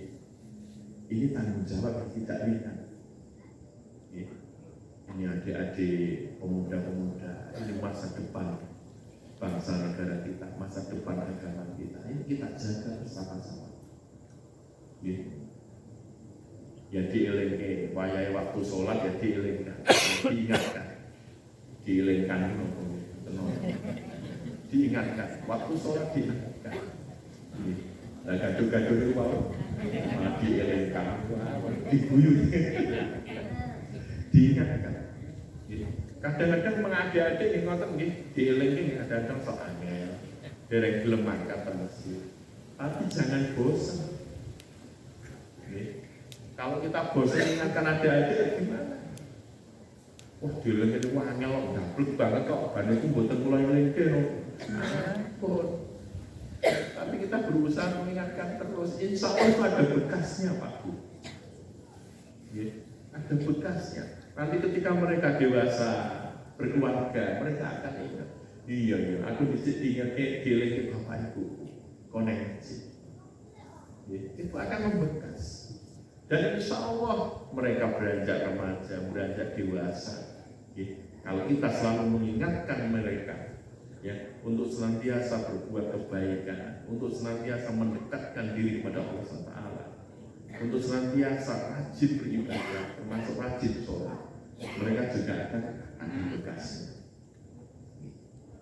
ini tanggung jawab yang tidak ringan. Ya. Ini adik-adik, pemuda-pemuda, ini masa depan bangsa negara kita, masa depan agama kita. Ini kita jaga bersama-sama. Ya dielingke, wayahe waktu sholat ya dielingkan, diingatkan, diingatkan, waktu sholat diingatkan. Nah gaduh-gaduh itu mau dielingkan, diguyur, diingatkan. Kadang-kadang mengadik-adik yang ngotot nggih dielingke kadang-kadang sok angel, dereng gelem mangkat teng masjid. Tapi jangan bosan. Kalau kita bosan ingatkan adik-adik gimana? Wah dielingke itu angel kok ndablek banget kok, ban iku mboten kula elingke lho. Ampun. Tapi kita berusaha mengingatkan terus, insya Allah itu ada bekasnya Pak Bu. Ada bekasnya. Nanti ketika mereka dewasa berkeluarga, mereka akan ingat, iya, aku diingat dielingke bapak ibu, koneksi. Itu akan membekas. Dan insya Allah mereka beranjak remaja, beranjak dewasa. Kalau kita selalu mengingatkan mereka, ya, untuk senantiasa berbuat kebaikan, untuk senantiasa mendekatkan diri kepada Allah SWT, untuk senantiasa rajin beribadah, termasuk rajin sholat, mereka juga akan ada tugasnya.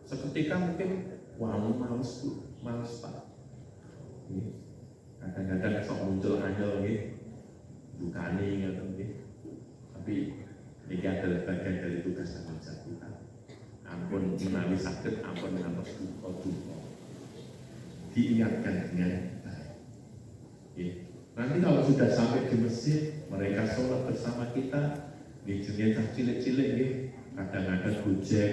Seketika mungkin, wah males Bu, males Pak. Kadang-kadang sok muncul anyel gitu, bukani gitu, tapi ini adalah bagian dari tugas tanggung jawab kita. Ampun menawi sakit, ampun ngantos duka. Diingatkan dengan baik. Nanti kalau sudah sampai di masjid, mereka sholat bersama kita, jenis cilik-cilik, kadang-kadang gojek,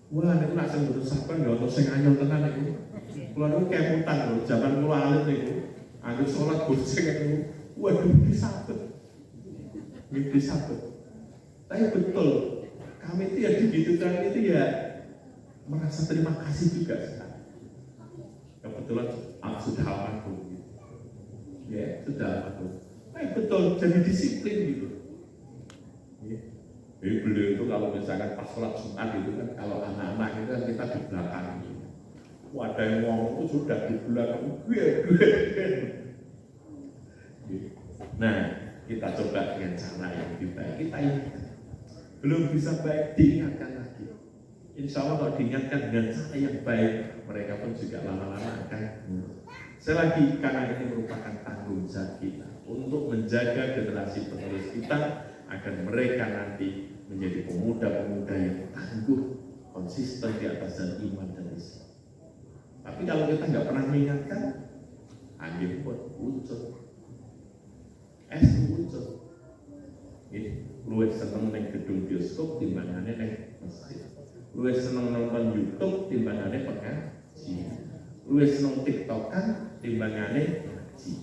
wah ini nak sing berusaha ya atau sing anyel tenan itu. Kalau itu kemutan loh, zaman kula alit itu, ada sholat gojek itu, waduh disabet. Tapi betul, kami itu ya digitukan itu ya merasa terima kasih juga sekarang. Kebetulan sudah almarhum gitu. Ya, sudah almarhum. Tapi betul, jadi disiplin gitu. Jadi beliau itu kalau misalkan pas sholat Jumat itu kan, kalau anak-anak itu kan kita di belakang gitu. Ada yang ngomong itu sudah di belakang, gue. Nah, kita coba dengan cara yang lebih baik. Kita ingatkan. Belum bisa baik, diingatkan lagi. Insya Allah kalau diingatkan dengan cara yang baik, mereka pun juga lama-lama akan. Sekali lagi, karena ini merupakan tanggung jawab kita untuk menjaga generasi penerus kita agar mereka nanti menjadi pemuda-pemuda yang tangguh, konsisten di atas jalan iman dan Islam. Tapi kalau kita nggak pernah mengingatkan, angin pun muncul, es muncul. Luwih seneng neng gedung bioskop timbangannya neng masjid. Luwih seneng nonton YouTube timbangannya pengaji. Luwih seneng TikTokan timbangannya ngaji.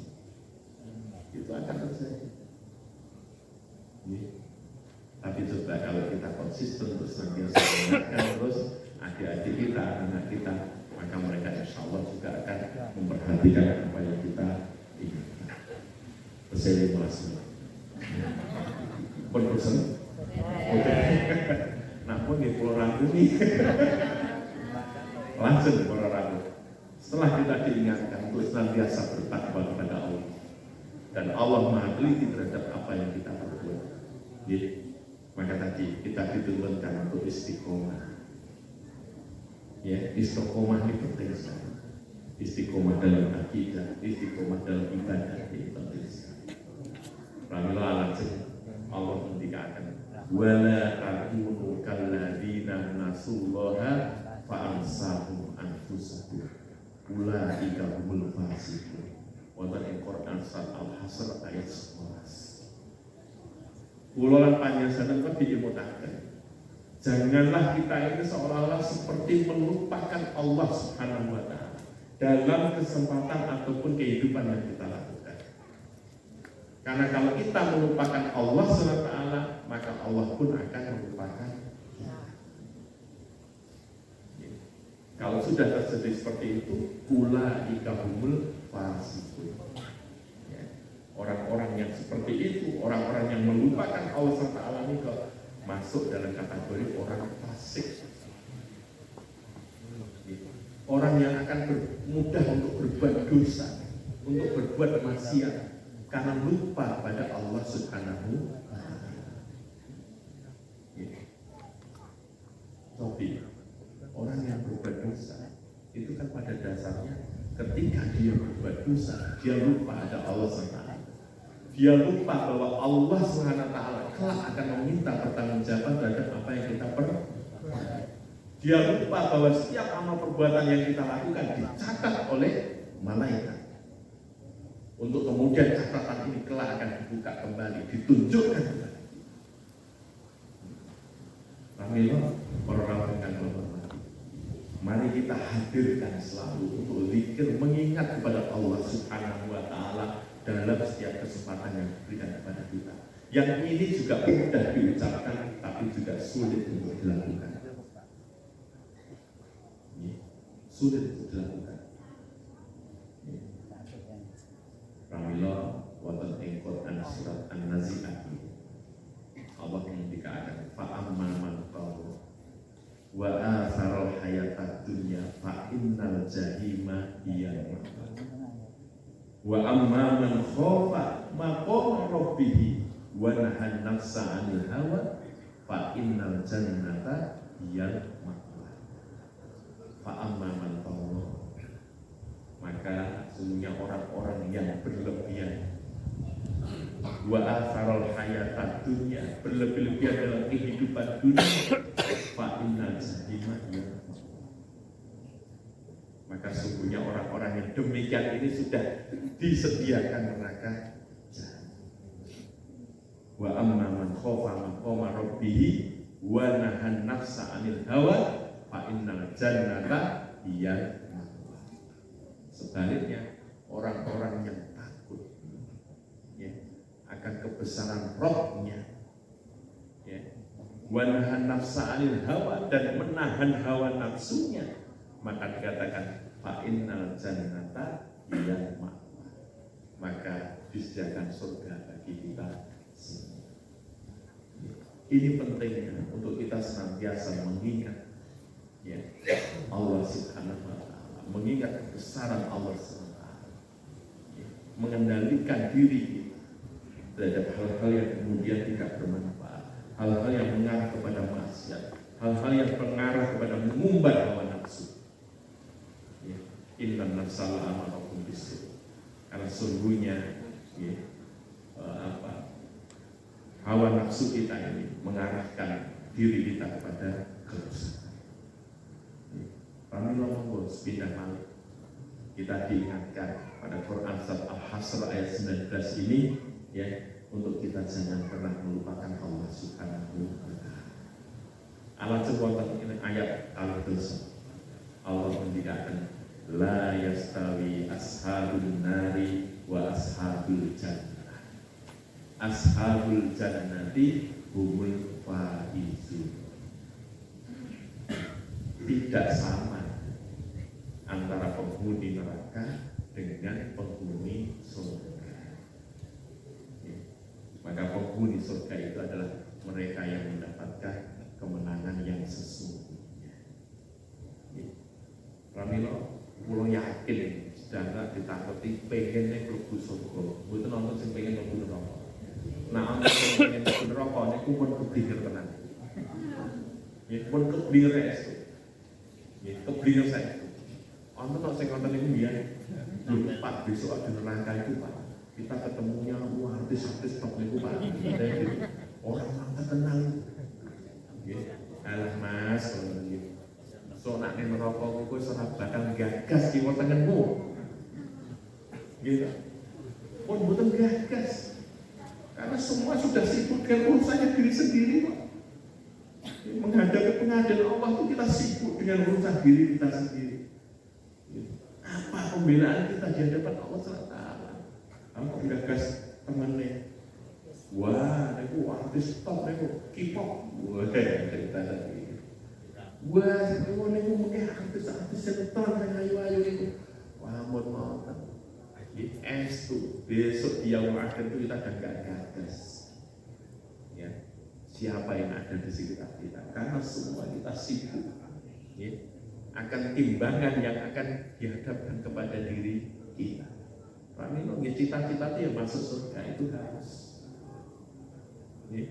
Itu akan terjadi. Tapi coba kalau kita konsisten terus senantiasa mengingatkan terus adik-adik kita, anak kita, maka mereka insya Allah juga akan memperhatikan apa yang kita inginkan. Saya mulai berpesan, oke. Namun di Pulau Ranggu ini langsung di Pulau Ranggu. Setelah kita diingatkan terus senantiasa bertakwa kepada Allah dan Allah Maha Teliti terhadap apa yang kita perbuat. Jadi, maka tadi kita diturunkan untuk istiqomah. Ya, istiqomah ini penting sekali. Istiqomah dalam akidah, istiqomah dalam ibadah ini penting sekali. Alhamdulillah Allah mendikatakan wala takunu kalladzina nasullaha fa ansahum anfusahum ulaika humul fasiqun. Wonten ing Quran surat Al-Hasr ayat 11. Kula lan panjenengan kok diimutaken. Janganlah kita ini seolah-olah seperti melupakan Allah Subhanahu wa taala dalam kesempatan ataupun kehidupan yang kita lakukan. Karena kalau kita melupakan Allah SWT, maka Allah pun akan melupakan kita. Kalau sudah terjadi seperti itu, ulaika humul fasiqun. Orang-orang yang seperti itu, orang-orang yang melupakan Allah SWT ini kok masuk dalam kategori orang fasik. Orang yang akan mudah untuk berbuat dosa, untuk berbuat maksiat karena lupa pada Allah Subhanahu wa taala. Tapi orang yang berbuat dosa itu kan pada dasarnya ketika dia berbuat dosa, dia lupa ada Allah SWT. Dia lupa bahwa Allah SWT kelak akan meminta pertanggungjawaban terhadap apa yang kita perbuat. Dia lupa bahwa setiap amal perbuatan yang kita lakukan dicatat oleh malaikat. Untuk kemudian catatan ini kelak akan dibuka kembali, ditunjukkan kembali. Alhamdulillah, orang-orang yang hormati. Mari kita hadirkan selalu untuk zikir, mengingat kepada Allah Subhanahu wa taala dalam setiap kesempatan yang diberikan kepada kita. Yang ini juga mudah diucapkan, tapi juga sulit untuk dilakukan. Sulit untuk dilakukan. Alhamdulillah, wonten ing Quran surat An-Nazi'ah. Allah mendikatakan fa'amma man qala wa atharal hayatad dunya fa innal jahima hiya wa amma man khafa maqama rabbih wa nahan nafsa 'anil hawa fa innal jannata hiyal ma'wa. Fa amma man tawalla, maka sesungguhnya orang-orang yang berlebihan wa atharul hayatad dunya, berlebih-lebihan dalam kehidupan dunia, fa innal jahima hiyal ma'wa. Maka sungguhnya orang-orang yang demikian ini sudah disediakan neraka jahanam. Wa amma man khafa maqama rabbih wa nahan nafsa 'anil hawa fa innal jannata hiyal ma'wa. Sebaliknya, orang-orang yang takut ya, akan kebesaran rohnya ya, wa nahan nafsa 'anil hawa, dan menahan hawa nafsunya, maka dikatakan fa innal jannata hiyal ma'wa, maka disediakan surga bagi kita semua. Ini pentingnya untuk kita senantiasa mengingat ya Allah Subhanahu wa taala, mengingat kebesaran Allah Subhanahu wa taala, ya, mengendalikan diri kita terhadap hal-hal yang kemudian tidak bermanfaat, hal-hal yang mengarah kepada maksiat, hal-hal yang mengarah kepada mengumbar hawa nafsu. Inna nafsala amarakum bisu, karena sungguhnya ya, hawa nafsu kita ini mengarahkan diri kita kepada kerusakan. Kami ngomong pindah balik, kita diingatkan pada Quran surat Al-Hasr ayat 19 ini ya, untuk kita jangan pernah melupakan Allah Subhanahu wa taala. Allah sebutkan ini ayat al-dosa. Allah mendikatkan la yastawi ashabul nari wa ashabul jannah. Ashabul jannati humul faizun. Tidak sama antara penghuni neraka dengan penghuni surga. Maka penghuni surga itu adalah mereka yang mendapatkan kemenangan yang sesungguhnya. Pramila pulau yakin sedangkan ditakuti pengennya mlebu surga, mboten nonton sing pengen mlebu neraka. Nah, ana sing pengen mlebu neraka niku pun keblinger tenan. Ya pun keblinger esuk. Ya keblinger saiki. Ana nek sing ngoten niku biyen Pak besok ada neraka itu Pak. Kita ketemunya artis-artis top niku Pak. Orang-orang terkenal. Ya, alah Mas ngono iki. So nak ning neraka kowe ora bakal gagas kiwa tengenmu. Gitu. Pun mboten gagas. Karena semua sudah sibuk dengan urusannya diri sendiri kok. Menghadapi pengadilan Allah itu kita sibuk dengan urusan diri kita sendiri. Apa pembelaan kita di hadapan Allah SWT? Kamu gagas temennya. Wah, niku artis top niku K-pop. Wah, cerita tadi. Wah, sekarang niku mungkin artis-artis setor yang ayu-ayu niku. Wah, mohon es tuh besok di yaumul akhir itu kita akan gak gagas. Ya, siapa yang ada di sekitar kita? Karena semua kita sibuk. Ya, akan timbangan yang akan dihadapkan kepada diri kita. Kami cita-cita yang masuk surga itu harus. Ya,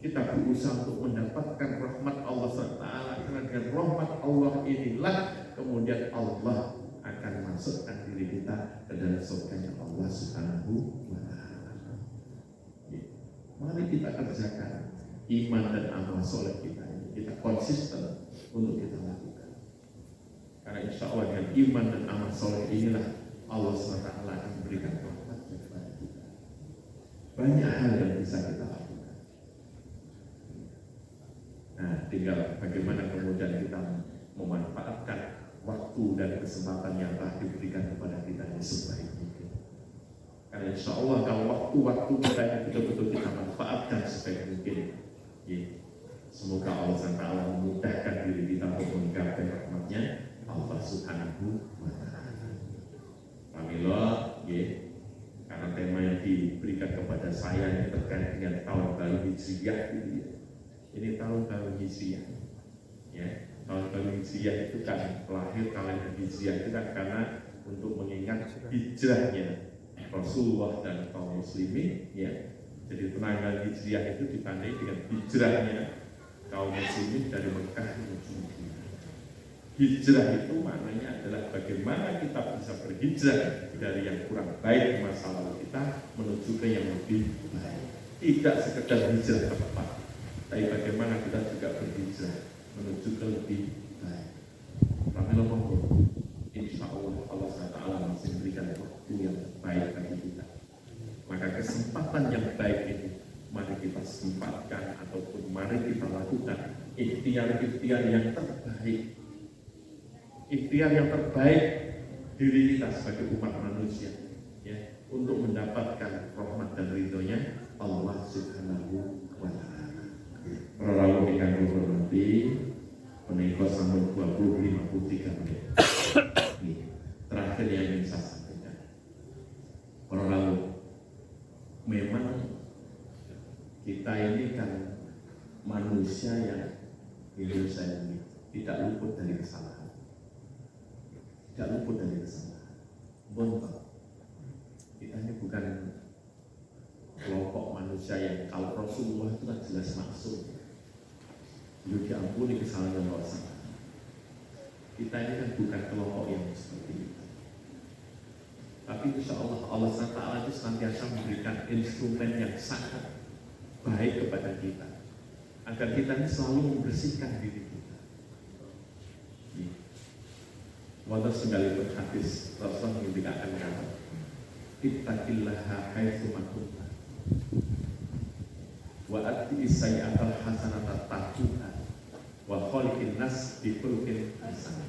kita berusaha untuk mendapatkan rahmat Allah SWT, karena dengan rahmat Allah inilah kemudian Allah akan masukkan diri kita ke dalam surganya Allah Subhanahu wa taala. Mari kita kerjakan iman dan amal soleh kita ini, kita konsisten untuk kita lakukan. Karena insya Allah dengan iman dan amal soleh inilah Allah SWT akan memberikan rahmat kepada kita. Banyak hal yang bisa kita lakukan. Nah, tinggal bagaimana kemudian kita memanfaatkan waktu dan kesempatan yang telah diberikan kepada kita ini sebaik mungkin. Karena insya Allah kalau waktu-waktu kita yang betul-betul kita manfaatkan sebaik mungkin, ya, semoga Allah SWT memudahkan diri kita untuk menggapai rahmatnya Allah Subhanahu wa taala. Alhamdulillah, ya, karena tema yang diberikan kepada saya ini terkait dengan tahun baru Hijriah gitu ya. Ini tahun baru Hijriah, ya. Tahun baru Hijriah itu kan lahir kalender Hijriah itu kan karena untuk mengingat hijrahnya Rasulullah dan kaum muslimin ya Jadi penanggal hijriah itu ditandai dengan hijrahnya kaum muslimin dari Mekah menuju Madinah. Hijrah itu maknanya adalah bagaimana kita bisa berhijrah dari yang kurang baik masa lalu kita menuju ke yang lebih baik. Tidak sekedar hijrah ke tempat, tapi bagaimana kita juga berhijrah menuju ke lebih baik. Kami ngomong, insya Allah Allah SWT masih memberikan waktu yang baik bagi kita. Maka kesempatan yang baik ini mari kita sempatkan ataupun mari kita lakukan ikhtiar-ikhtiar yang terbaik. Ikhtiar yang terbaik diri kita sebagai umat manusia ya, untuk mendapatkan rahmat dan ridhonya Allah Subhanahu wa Ta'ala. Rawuh ingkang hormati menika sampun 23 menit. Terakhir yang ingin saya sampaikan. Rawuh, memang kita ini kan manusia yang Indonesia ini tidak luput dari kesalahan. Tidak luput dari kesalahan. Bontok. Kita ini bukan kelompok manusia yang kalau Rasulullah itu kan jelas maksud. Beliau diampuni kesalahan yang salah. Kita ini kan bukan kelompok yang seperti itu. Tapi insya Allah Allah SWT itu senantiasa memberikan instrumen yang sangat baik kepada kita, agar kita ini selalu membersihkan diri kita. Walaupun segalipun hadis Rasul mengindikasikan kata ittaqillaha haitsu ma kunta wa ati sayyi'atal hasanata taquha wa khaliqin nas bi khuluqin hasan.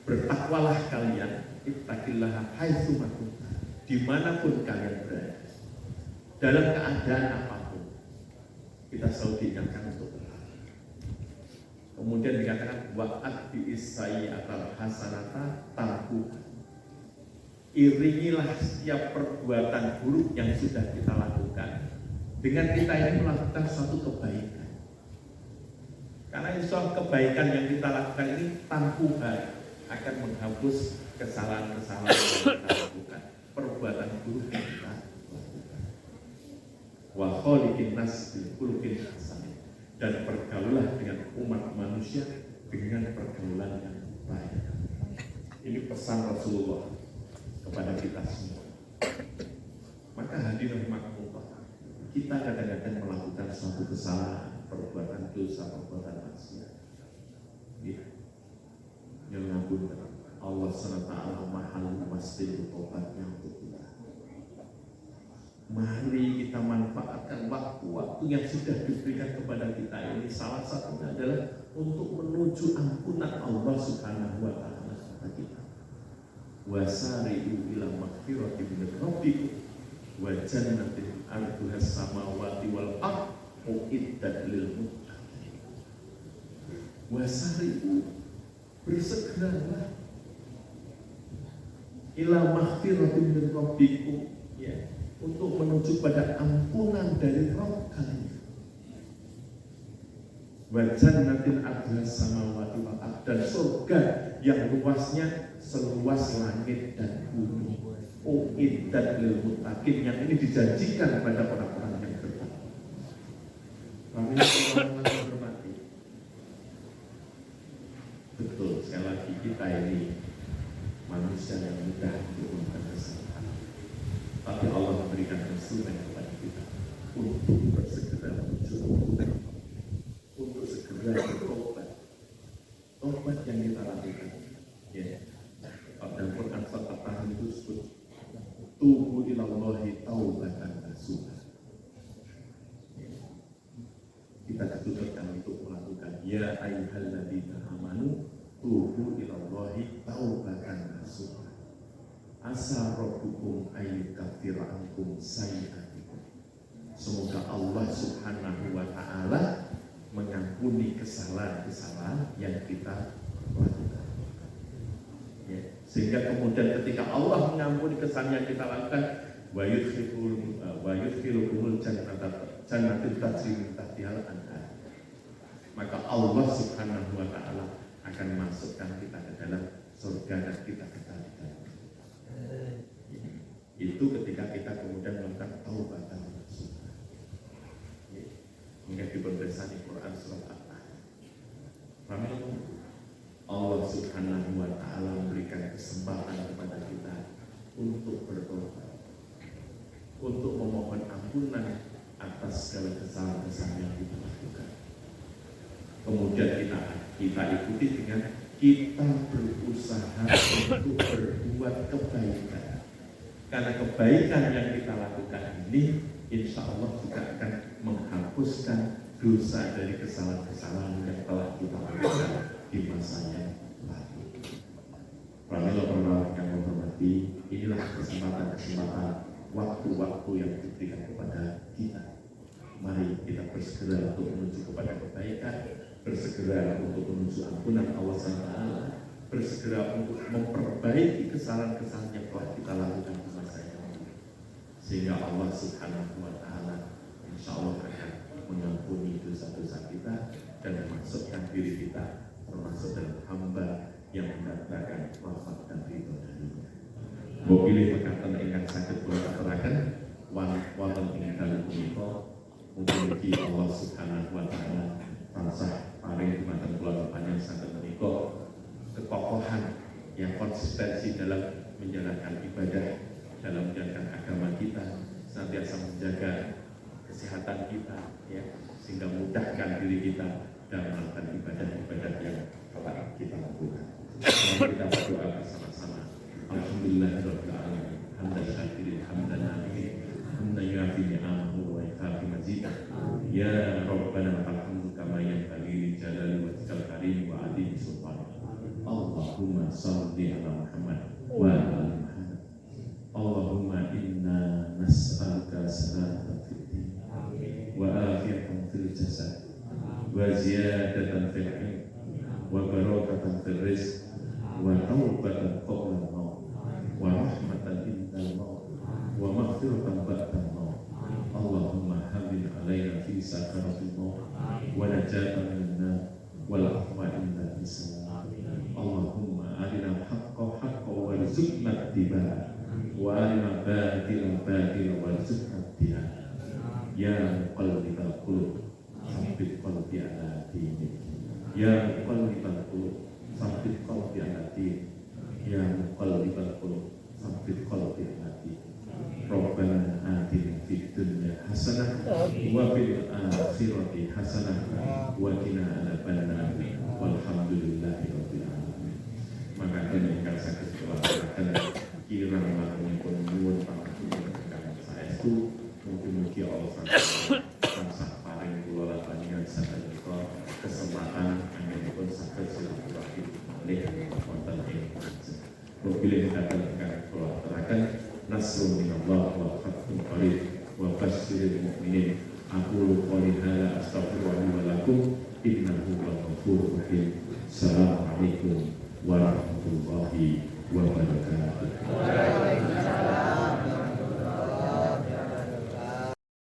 Bertakwalah kalian, ittaqillaha haitsu ma kunta, dimanapun kalian berada, dalam keadaan apapun kita selalu diingatkan untuk bertakwa. Kemudian dikatakan wa'at bi'isai atal hasanata tamku, iringilah setiap perbuatan buruk yang sudah kita lakukan dengan kita ini melakukan suatu kebaikan. Karena insya Allah kebaikan yang kita lakukan ini tampuhan akan menghapus kesalahan-kesalahan yang kita lakukan, perbuatan buruk yang kita lakukan. Wa khaliqin nas bil khuluqin hasan, dan pergaulah dengan umat manusia dengan pergaulan yang baik. Ini pesan Rasulullah kepada kita semua. Maka hadirin rahmatullah, kita kadang-kadang melakukan suatu kesalahan, perbuatan dosa, perbuatan maksiat. Ya. Yang ngapunten Allah SWT mahal pasti tobatnya untuk kita. Mari kita manfaatkan waktu-waktu yang sudah diberikan kepada kita ini. Salah satunya adalah untuk menuju ampunan Allah Subhanahu wa Ta'ala kepada kita. Wasari'u ila maghfirati min rabbikum wa jannatin 'arduha as-samawati wal ardh uiddat lil muttaqin. Wasari'u, bersegeralah ila maghfirati min rabbikum, ya, untuk menuju pada ampunan dari Rabb kalian. Wa jannatin 'arduha as-samawati wal ardh, dan surga yang luasnya seluas langit dan bumi. Uiddat lil muttaqin, yang ini dijanjikan kepada orang-orang yang bertakwa. Kami orang-orang yang hormati. Betul, sekali lagi kita ini manusia yang mudah untuk melakukan kesalahan. Tapi Allah memberikan instrumen kepada kita untuk bersegera menuju untuk segera bertobat. Tobat yang kita lakukan, ya. Dan Quran Al-Fatihah itu disebut tubu ilallahi taubatan nasuha. Kita dituntutkan untuk melakukan ya ayyuhalladzina amanu tubu ilallahi taubatan nasuha. Asa rabbukum ayyukaffira ankum sayyi'atikum. Semoga Allah Subhanahu wa Ta'ala mengampuni kesalahan-kesalahan yang kita lakukan. Ya, sehingga kemudian ketika Allah mengampuni kesalahan yang kita lakukan, wa yudkhilukumul jannatin tajri min tahtihal anhar, maka Allah Subhanahu wa Ta'ala akan masukkan kita ke dalam surga dan kita kekal di dalam. itu ketika kita kemudian melakukan taubatan nasuha. Hingga diberkesani Quran surat Al-Taubah. Allah Subhanahu wa Ta'ala memberikan kesempatan kepada kita untuk bertobat, untuk memohon ampunan atas segala kesalahan-kesalahan yang kita lakukan. Kemudian kita ikuti dengan kita berusaha untuk berbuat kebaikan. Karena kebaikan yang kita lakukan ini insya Allah juga akan menghapuskan dosa dari kesalahan-kesalahan yang telah kita lakukan di masa yang lalu. Pramila yang menghormati, inilah kesempatan-kesempatan waktu-waktu yang diberikan kepada kita. Mari kita bersegera untuk menuju kepada kebaikan, bersegera untuk menuju ampunan Allah SWT, bersegera untuk memperbaiki kesalahan-kesalahan yang telah kita lakukan di masa yang lalu, sehingga Allah Subhanahu wa Ta'ala insya Allah akan mengampuni dosa-dosa kita dan memasukkan diri kita termasuk dalam hamba yang mendapatkan wafat dan ridho darinya. Pilih perkataan ingkang saged kula aturaken wonten ing dalem punika mugi Allah Subhanahu wa Ta'ala tansah paring dumateng kula panjenengan saged menika kekokohan yang konsistensi dalam menjalankan ibadah, dalam menjalankan agama kita, senantiasa menjaga kesehatan kita, ya, sehingga mudahkan diri kita dalam melakukan ibadah-ibadah yang telah kita lakukan. Mari kita berdoa bersama-sama. Alhamdulillahirabbil alamin. Hamdan syakirin, hamdan nabiyin, hamdan yuafi ni'amahu wa yukafi mazidah. Ya Rabbana lakal hamdu kama yanbaghi li jalali wajhikal karim wa 'azimi sultanik. Allahumma shalli ala Muhammad wa ala ali Muhammad. Allahumma inna nas'aluka salamatan fid din wa afiyatan fil jasad wa ziyadatan fil ilm wa barakatan fil rizq wa taubatan qabla al-maut wa rahmatan indal maut wa maghfiratan ba'da al-maut. Allahumma hawwin 'alaina fi sakaratil maut wa najatan minan nar wal afwa inda hisab. Allahumma arina al-haqqa haqqan warzuqna ittiba'a wa arina al-batila batilan warzuqna ijtinaba. Ya muqallibal qulub tsabbit qalbi ala dinik. Ya muqallibal qulub tsabbit qalbi ala dinik. Ya muqallibal qulub tsabbit qalbi ala dinik. Rabbana atina fid dunya hasanah wa fil akhirati hasanah wa qina adzabannar. Walhamdulillahi rabbil alamin. Maka ingkang saged kula aturaken kirang langkung nyuwun pangapunten ingkang saestu. Mugi-mugi Allah tansah paring kula lan panjenengan sadaya kesempatan anggenipun saged silaturahim malih wonten ing masjid. Mugi datang ingkang kula aturaken nasrun minallah wa fathun qarib wa basyiril mukminin. Aqulu qouli hadza astaghfirullaha wa lakum innahu huwal ghafurur rahim. Assalamualaikum warahmatullahi wabarakatuh.